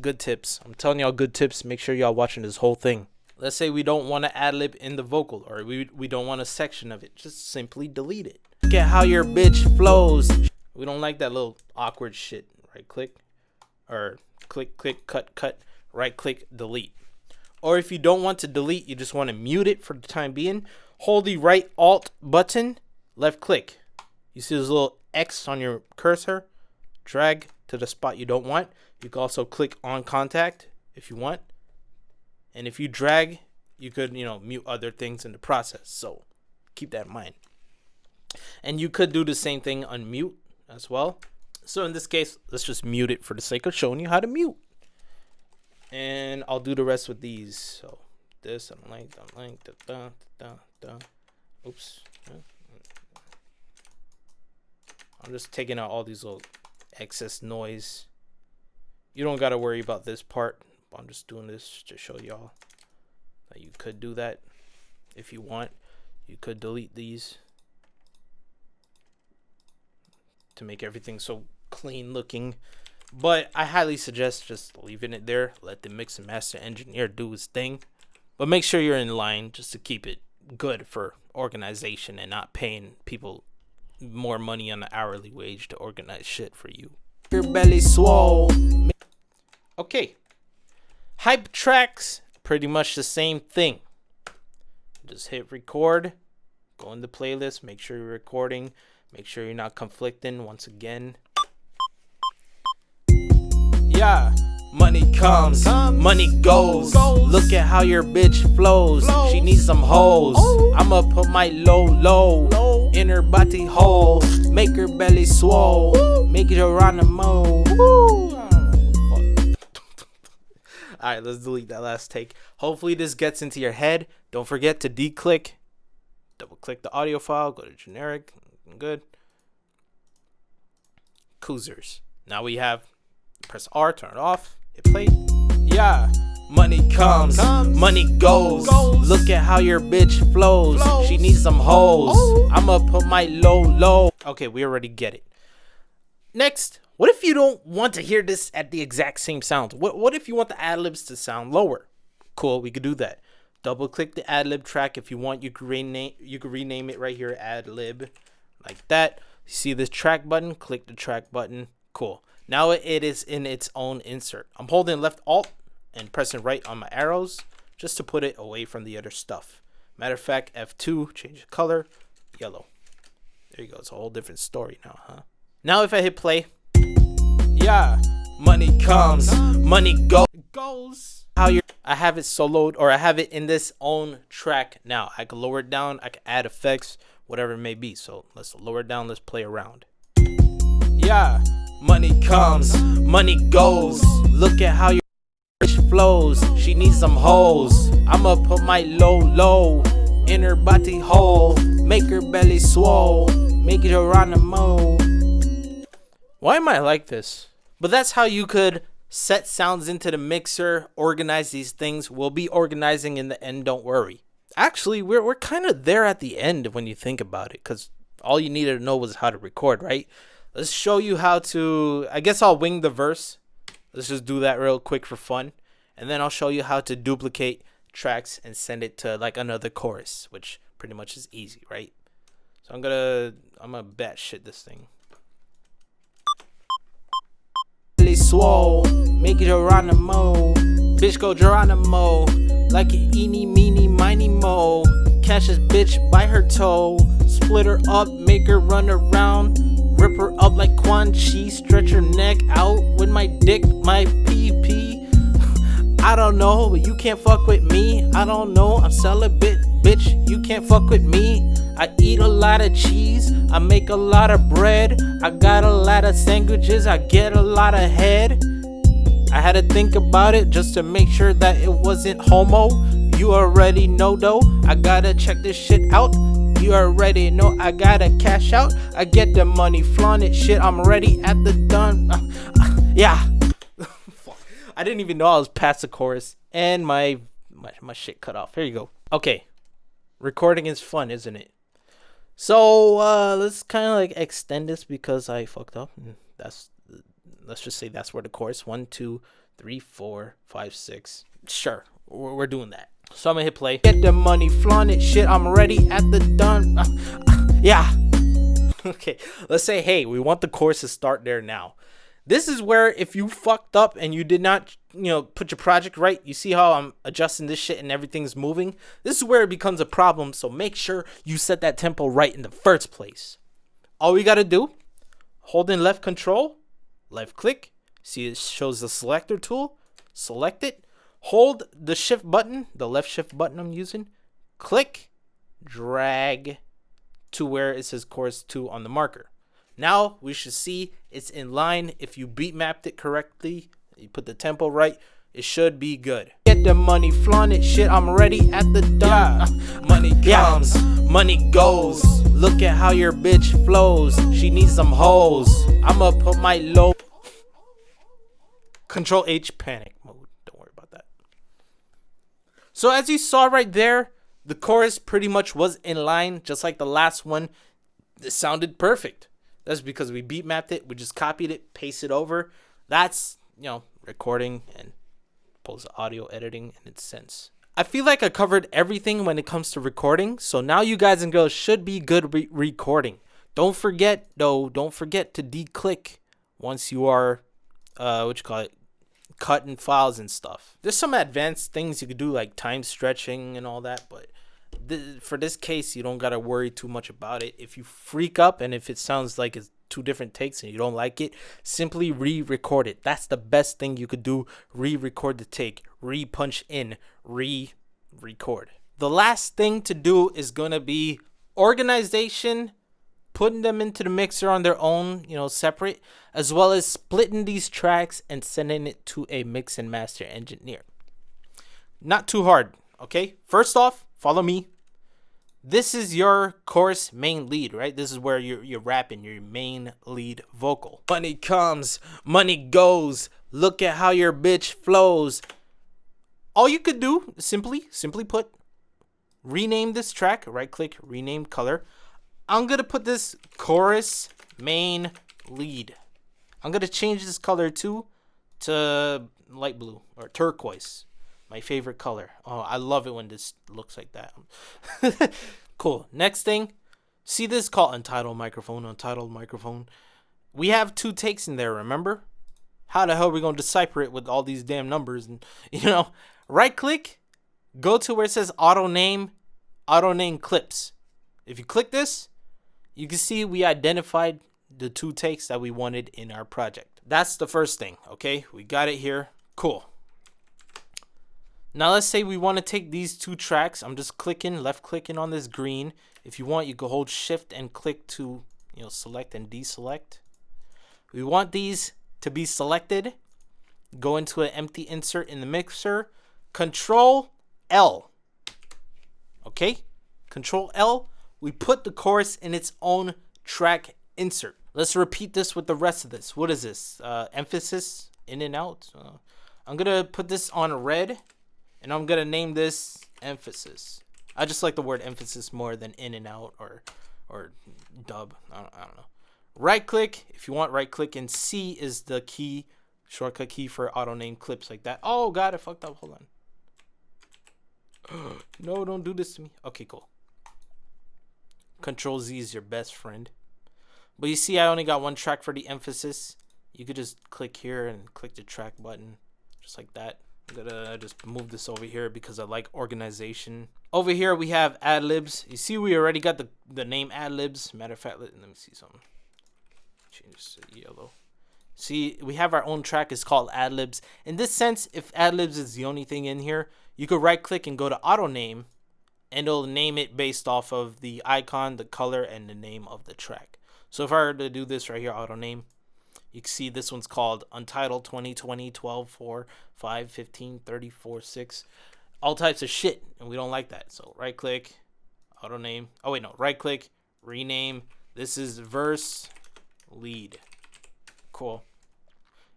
Good tips. I'm telling y'all good tips. Make sure y'all watching this whole thing. Let's say we don't want to ad-lib in the vocal, or we don't want a section of it. Just simply delete it. Look at how your bitch flows. We don't like that little awkward shit. Right click, or click, cut, right click, delete. Or if you don't want to delete, you just want to mute it for the time being, hold the right alt button, left click. You see this little X on your cursor? Drag to the spot you don't want. You can also click on contact if you want. And if you drag, you could, you know, mute other things in the process. So keep that in mind. And you could do the same thing on mute as well. So in this case, let's just mute it for the sake of showing you how to mute. And I'll do the rest with these. So this, I'm like, oops. I'm just taking out all these little excess noise. You don't got to worry about this part. I'm just doing this to show y'all that you could do that if you want. You could delete these to make everything so clean looking. But I highly suggest just leaving it there. Let the mix and master engineer do his thing. But make sure you're in line just to keep it good for organization and not paying people more money on the hourly wage to organize shit for you. Your belly swole. Okay. Hype tracks, pretty much the same thing. Just hit record, go in the playlist, make sure you're recording, make sure you're not conflicting once again. Yeah. Money comes, money goes. Look at how your bitch flows. She needs some hoes. I'ma put my low in her body hole. Make her belly swole. Make it around the mo. Alright, let's delete that last take. Hopefully this gets into your head. Don't forget to declick. Double click the audio file. Go to generic. Good. Coozers. Now we have press R, turn it off. Hit play. Yeah. Money comes, money goes. Look at how your bitch flows. She needs some hoes. I'ma put my low. Okay, we already get it. Next, what if you don't want to hear this at the exact same sound? What if you want the ad-libs to sound lower? Cool, we could do that. Double click the ad-lib track if you want. You could rename it right here, ad-lib, like that. You see this track button? Click the track button. Cool. Now it is in its own insert. I'm holding left alt and pressing right on my arrows just to put it away from the other stuff. Matter of fact, F2, change the color, yellow. There you go. It's a whole different story now, huh? Now if I hit play, yeah, money comes, money goes. I have it soloed, or I have it in this own track now. I can lower it down, I can add effects, whatever it may be. So let's lower it down, let's play around. Yeah. Money comes, money goes. Look at how your bitch flows. She needs some hoes. I'ma put my low in her body hole. Make her belly swole. Make it around the mo. Why am I like this? But that's how you could set sounds into the mixer, organize these things. We'll be organizing in the end, don't worry. Actually, we're kind of there at the end when you think about it, because all you needed to know was how to record, right? Let's show you how to, I guess I'll wing the verse. Let's just do that real quick for fun. And then I'll show you how to duplicate tracks and send it to like another chorus, which pretty much is easy, right? So I'm gonna bat shit this thing. Swole, make it around the mo. Bitch go Geronimo, like an eeny meeny miny mo. Catch this bitch by her toe, split her up, make her run around. Rip her up like Quan Chi, stretch her neck out with my dick, my PP. I don't know, but you can't fuck with me. I don't know, I'm celibate, bitch, you can't fuck with me. I eat a lot of cheese, I make a lot of bread. I got a lot of sandwiches, I get a lot of head. I had to think about it just to make sure that it wasn't homo. You already know though, I gotta check this shit out. You already know I gotta cash out. I get the money, flaunt it, shit, I'm ready at the done. Yeah. I didn't even know I was past the chorus and my shit cut off. Here you go. Okay. Recording is fun, isn't it? So let's kind of like extend this because I fucked up. Let's just say that's where the chorus 1, 2, 3, 4, 5, 6. Sure, we're doing that. So I'm gonna hit play. Get the money, flaunt it, shit, I'm ready at the done. Yeah. Okay, let's say, hey, we want the chorus to start there now. This is where if you fucked up and you did not, put your project right, you see how I'm adjusting this shit and everything's moving? This is where it becomes a problem, so make sure you set that tempo right in the first place. All we gotta do, hold in left control, left click, see it shows the selector tool, select it, hold the shift button, the left shift button I'm using, click, drag to where it says chorus 2 on the marker. Now we should see it's in line. If you beat mapped it correctly, you put the tempo right, it should be good. Get the money, flaunt it, shit, I'm ready at the done. Money comes, money goes. Look at how your bitch flows. She needs some hoes. I'ma put my low. Control H, panic mode. Don't worry about that. So as you saw right there, the chorus pretty much was in line, just like the last one. It sounded perfect. That's because we beat mapped it. We just copied it, pasted it over. That's, recording and post audio editing in its sense. I feel like I covered everything when it comes to recording. So now you guys and girls should be good recording. Don't forget though, don't forget to declick once you are cutting files and stuff. There's some advanced things you could do like time stretching and all that, but for this case you don't gotta worry too much about it. If you freak up and if it sounds like it's two different takes and you don't like it, simply re-record it. That's the best thing you could do. Re-record the take, re-punch in, re-record. The last thing to do is gonna be organization, putting them into the mixer on their own, separate, as well as splitting these tracks and sending it to a mix and master engineer. Not too hard, okay? First off, follow me. This is your chorus main lead, right? This is where you're rapping, your main lead vocal. Money comes, money goes. Look at how your bitch flows. All you could do, simply put, rename this track. Right click, rename color. I'm going to put this chorus main lead. I'm going to change this color to light blue or turquoise. My favorite color. Oh, I love it when this looks like that. Cool. Next thing. See this called untitled microphone. We have 2 takes in there, remember? How the hell are we going to decipher it with all these damn numbers? And right click. Go to where it says auto name clips. If you click this, you can see we identified the 2 takes that we wanted in our project. That's the first thing, okay? We got it here. Cool. Now let's say we want to take these 2 tracks. I'm just left clicking on this green. If you want, you can hold shift and click to, select and deselect. We want these to be selected. Go into an empty insert in the mixer. Control L. Okay? Control L. We put the chorus in its own track insert. Let's repeat this with the rest of this. What is this? Emphasis, in and out. I'm going to put this on red. And I'm going to name this emphasis. I just like the word emphasis more than in and out or dub. I don't know. Right click. If you want, right click. And C is the key, shortcut key for auto name clips like that. Oh, God, I fucked up. Hold on. No, don't do this to me. Okay, cool. Control Z is your best friend. But you see, I only got 1 track for the emphasis. You could just click here and click the track button. Just like that. I'm gonna just move this over here because I like organization. Over here we have ad-libs. You see we already got the name ad-libs. Matter of fact, let me see something. Change this to yellow. See, we have our own track. It's called ad-libs. In this sense, if ad-libs is the only thing in here, you could right click and go to auto name and it'll name it based off of the icon, the color, and the name of the track. So if I were to do this right here, auto name, you can see this one's called Untitled 2020 12 4 5 15 34 6. All types of shit, and we don't like that. So right click, auto name. Oh wait, no, right click, rename. This is verse lead. Cool.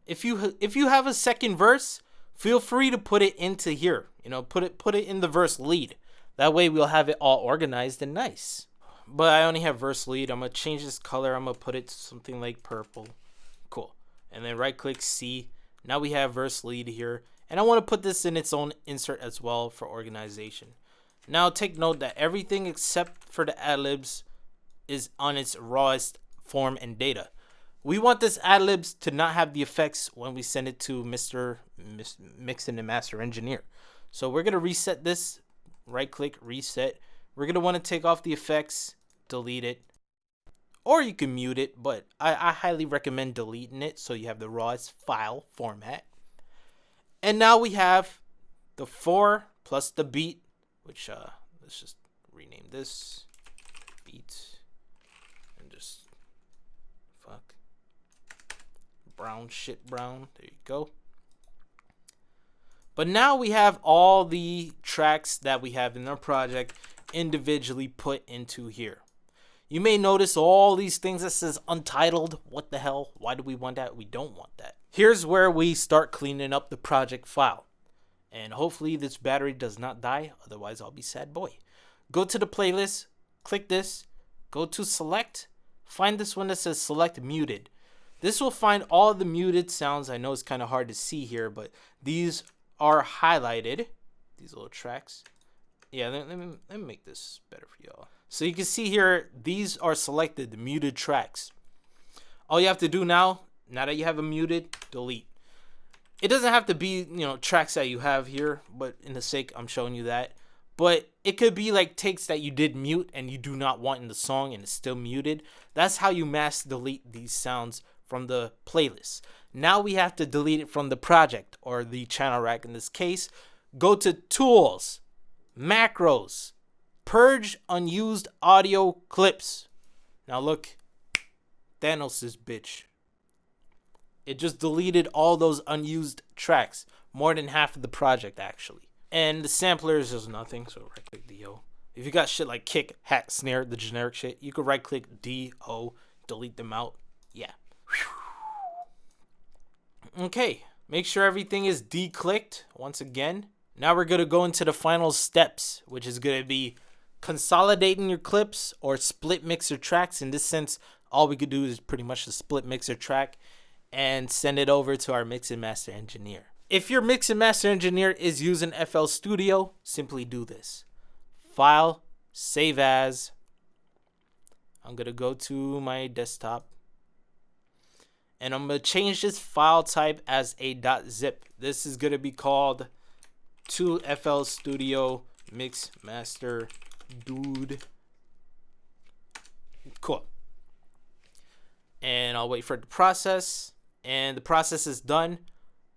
If you have a second verse, feel free to put it into here. Put it in the verse lead. That way we'll have it all organized and nice. But I only have verse lead. I'm gonna change this color. I'm gonna put it to something like purple. Cool. And then right click C. Now we have verse lead here. And I want to put this in its own insert as well for organization. Now take note that everything except for the ad-libs is on its rawest form and data. We want this ad-libs to not have the effects when we send it to Mr. Mixing and Master Engineer. So we're going to reset this. Right click, reset. We're going to want to take off the effects, delete it. Or you can mute it, but I highly recommend deleting it so you have the rawest file format. And now we have the 4 plus the beat, which let's just rename this beat and just brown. There you go. But now we have all the tracks that we have in our project individually put into here. You may notice all these things that says untitled. What the hell? Why do we want that? We don't want that. Here's where we start cleaning up the project file. And hopefully this battery does not die. Otherwise, I'll be sad boy. Go to the playlist. Click this. Go to select. Find this one that says select muted. This will find all the muted sounds. I know it's kind of hard to see here, but these are highlighted. these little tracks. Yeah, let me make this better for y'all. So you can see here, these are selected, the muted tracks. All you have to do now that you have them muted, delete. It doesn't have to be, tracks that you have here, but in the sake, I'm showing you that. But it could be like takes that you did mute and you do not want in the song and it's still muted. That's how you mass delete these sounds from the playlist. Now we have to delete it from the project or the channel rack in this case. Go to Tools, Macros, Purge Unused Audio Clips. Now look, Thanos' bitch. It just deleted all those unused tracks. More than half of the project, actually. And the sampler is just nothing, so right-click D-O. If you got shit like kick, hat, snare, the generic shit, you could right-click D-O, delete them out. Yeah. Okay, make sure everything is de-clicked once again. Now we're going to go into the final steps, which is going to be consolidating your clips or split mixer tracks. In this sense, all we could do is pretty much a split mixer track and send it over to our mix and master engineer. If your mix and master engineer is using FL Studio, simply do this. File, save as. I'm going to go to my desktop. And I'm going to change this file type as a .zip. This is going to be called to FL Studio Mix Master Dude. Cool. And I'll wait for it to process. And the process is done.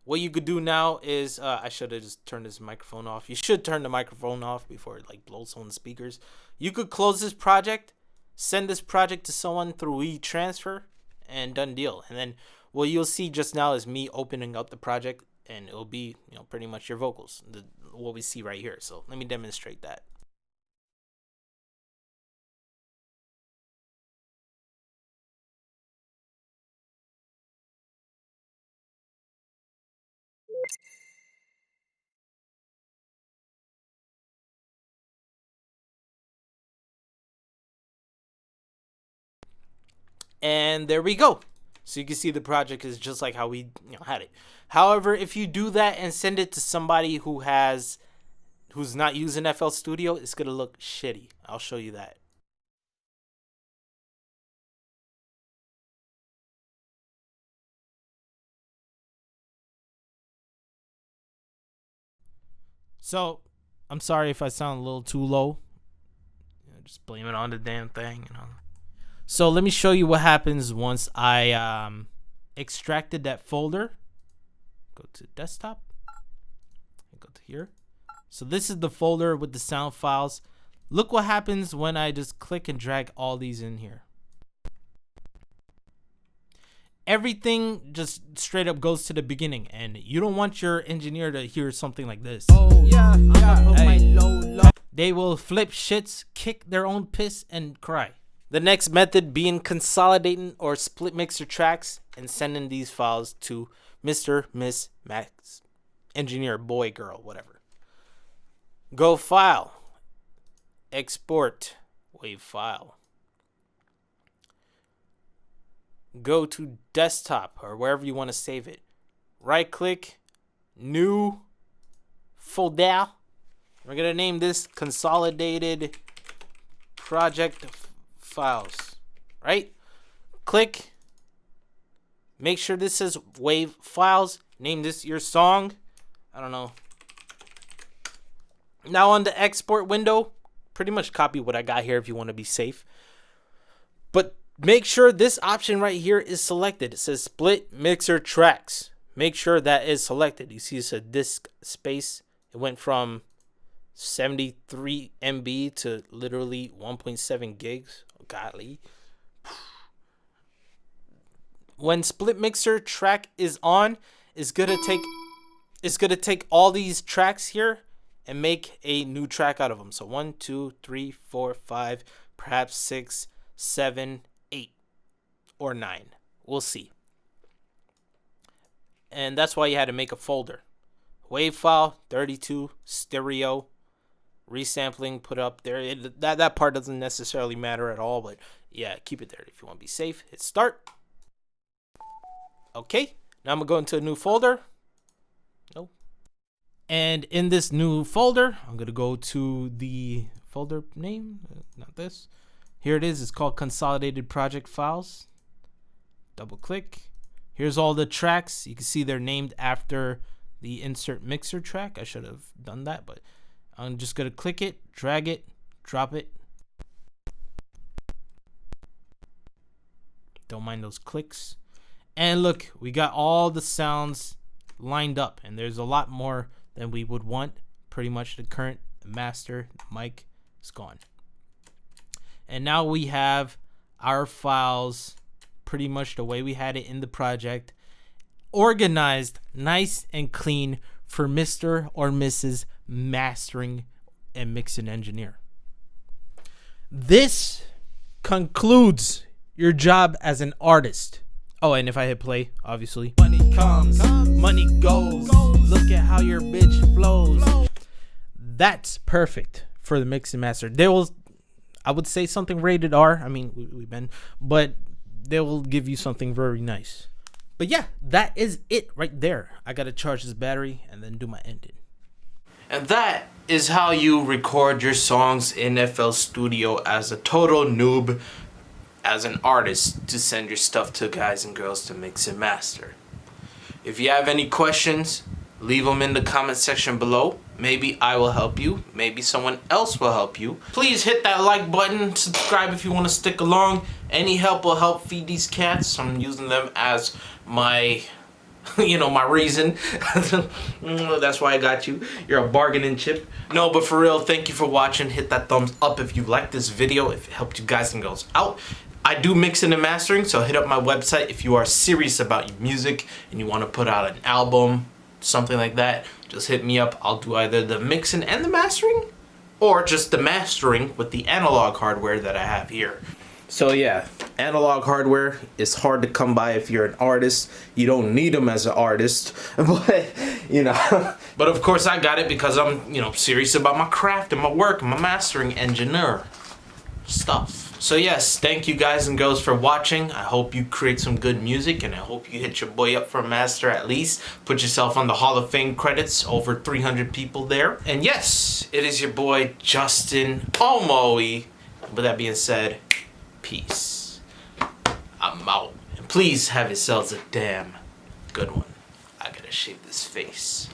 What you could do now is, I should have just turned this microphone off. You should turn the microphone off before it like blows on the speakers. You could close this project, send this project to someone through WeTransfer, and done deal. And then what you'll see just now is me opening up the project, and it'll be, pretty much your vocals, what we see right here. So let me demonstrate that. And there we go. So you can see the project is just like how we had it. However, if you do that and send it to somebody who's not using FL Studio, it's gonna look shitty. I'll show you that. So I'm sorry if I sound a little too low. Just blame it on the damn thing, So let me show you what happens once I extracted that folder. Go to desktop. Go to here. So this is the folder with the sound files. Look what happens when I just click and drag all these in here. Everything just straight up goes to the beginning, and you don't want your engineer to hear something like this. Oh yeah, hey. They will flip shits, kick their own piss, and cry. The next method being consolidating or split mixer tracks and sending these files to Mr., Miss, Max, engineer, boy, girl, whatever. Go file, export, wave file. Go to desktop or wherever you want to save it. Right click, new folder. We're going to name this consolidated project files, right? Click. Make sure this says wave files. Name this your song. I don't know. Now on the export window, pretty much copy what I got here if you want to be safe. But make sure this option right here is selected. It says split mixer tracks. Make sure that is selected. You see it's a disk space. It went from 73 MB to literally 1.7 gigs. Oh, godly. When split mixer track is on, it's gonna take all these tracks here and make a new track out of them. So 1, 2, 3, 4, 5, perhaps 6, 7, 8, or 9. We'll see. And that's why you had to make a folder. Wave file, 32, stereo, resampling, put up there. That part doesn't necessarily matter at all, but yeah, keep it there if you want to be safe. Hit start. Okay, now I'm going to go into a new folder. Nope. And in this new folder, I'm going to go to the folder name, not this. Here it is. It's called Consolidated Project Files. Double click. Here's all the tracks. You can see they're named after the insert mixer track. I should have done that, but I'm just going to click it, drag it, drop it. Don't mind those clicks. And look, we got all the sounds lined up, and there's a lot more than we would want. Pretty much the current master mic is gone. And now we have our files pretty much the way we had it in the project, organized nice and clean for Mr. or Mrs. Mastering and Mixing Engineer. This concludes your job as an artist. Oh, and if I hit play, obviously, money comes, money goes. Look at how your bitch flows. That's perfect for the mix and master. They will, I would say, something rated R. I mean, we've been, but they will give you something very nice. But yeah, that is it right there. I gotta charge this battery and then do my ending. And that is how you record your songs in FL Studio as a total noob, as an artist, to send your stuff to guys and girls to mix and master. If you have any questions, leave them in the comment section below. Maybe I will help you. Maybe someone else will help you. Please hit that like button. Subscribe if you want to stick along. Any help will help feed these cats. I'm using them as my, my reason. That's why I got you. You're a bargaining chip. No, but for real, thank you for watching. Hit that thumbs up if you liked this video, if it helped you guys and girls out. I do mixing and mastering, so hit up my website if you are serious about your music and you want to put out an album, something like that. Just hit me up. I'll do either the mixing and the mastering, or just the mastering with the analog hardware that I have here. So yeah, analog hardware is hard to come by if you're an artist. You don't need them as an artist, but But of course I got it because I'm, serious about my craft and my work and my mastering engineer stuff. So yes, thank you guys and girls for watching. I hope you create some good music, and I hope you hit your boy up for a master at least. Put yourself on the Hall of Fame credits, over 300 people there. And yes, it is your boy Justin Omoe. With that being said, peace. I'm out. And please have yourselves a damn good one. I gotta shave this face.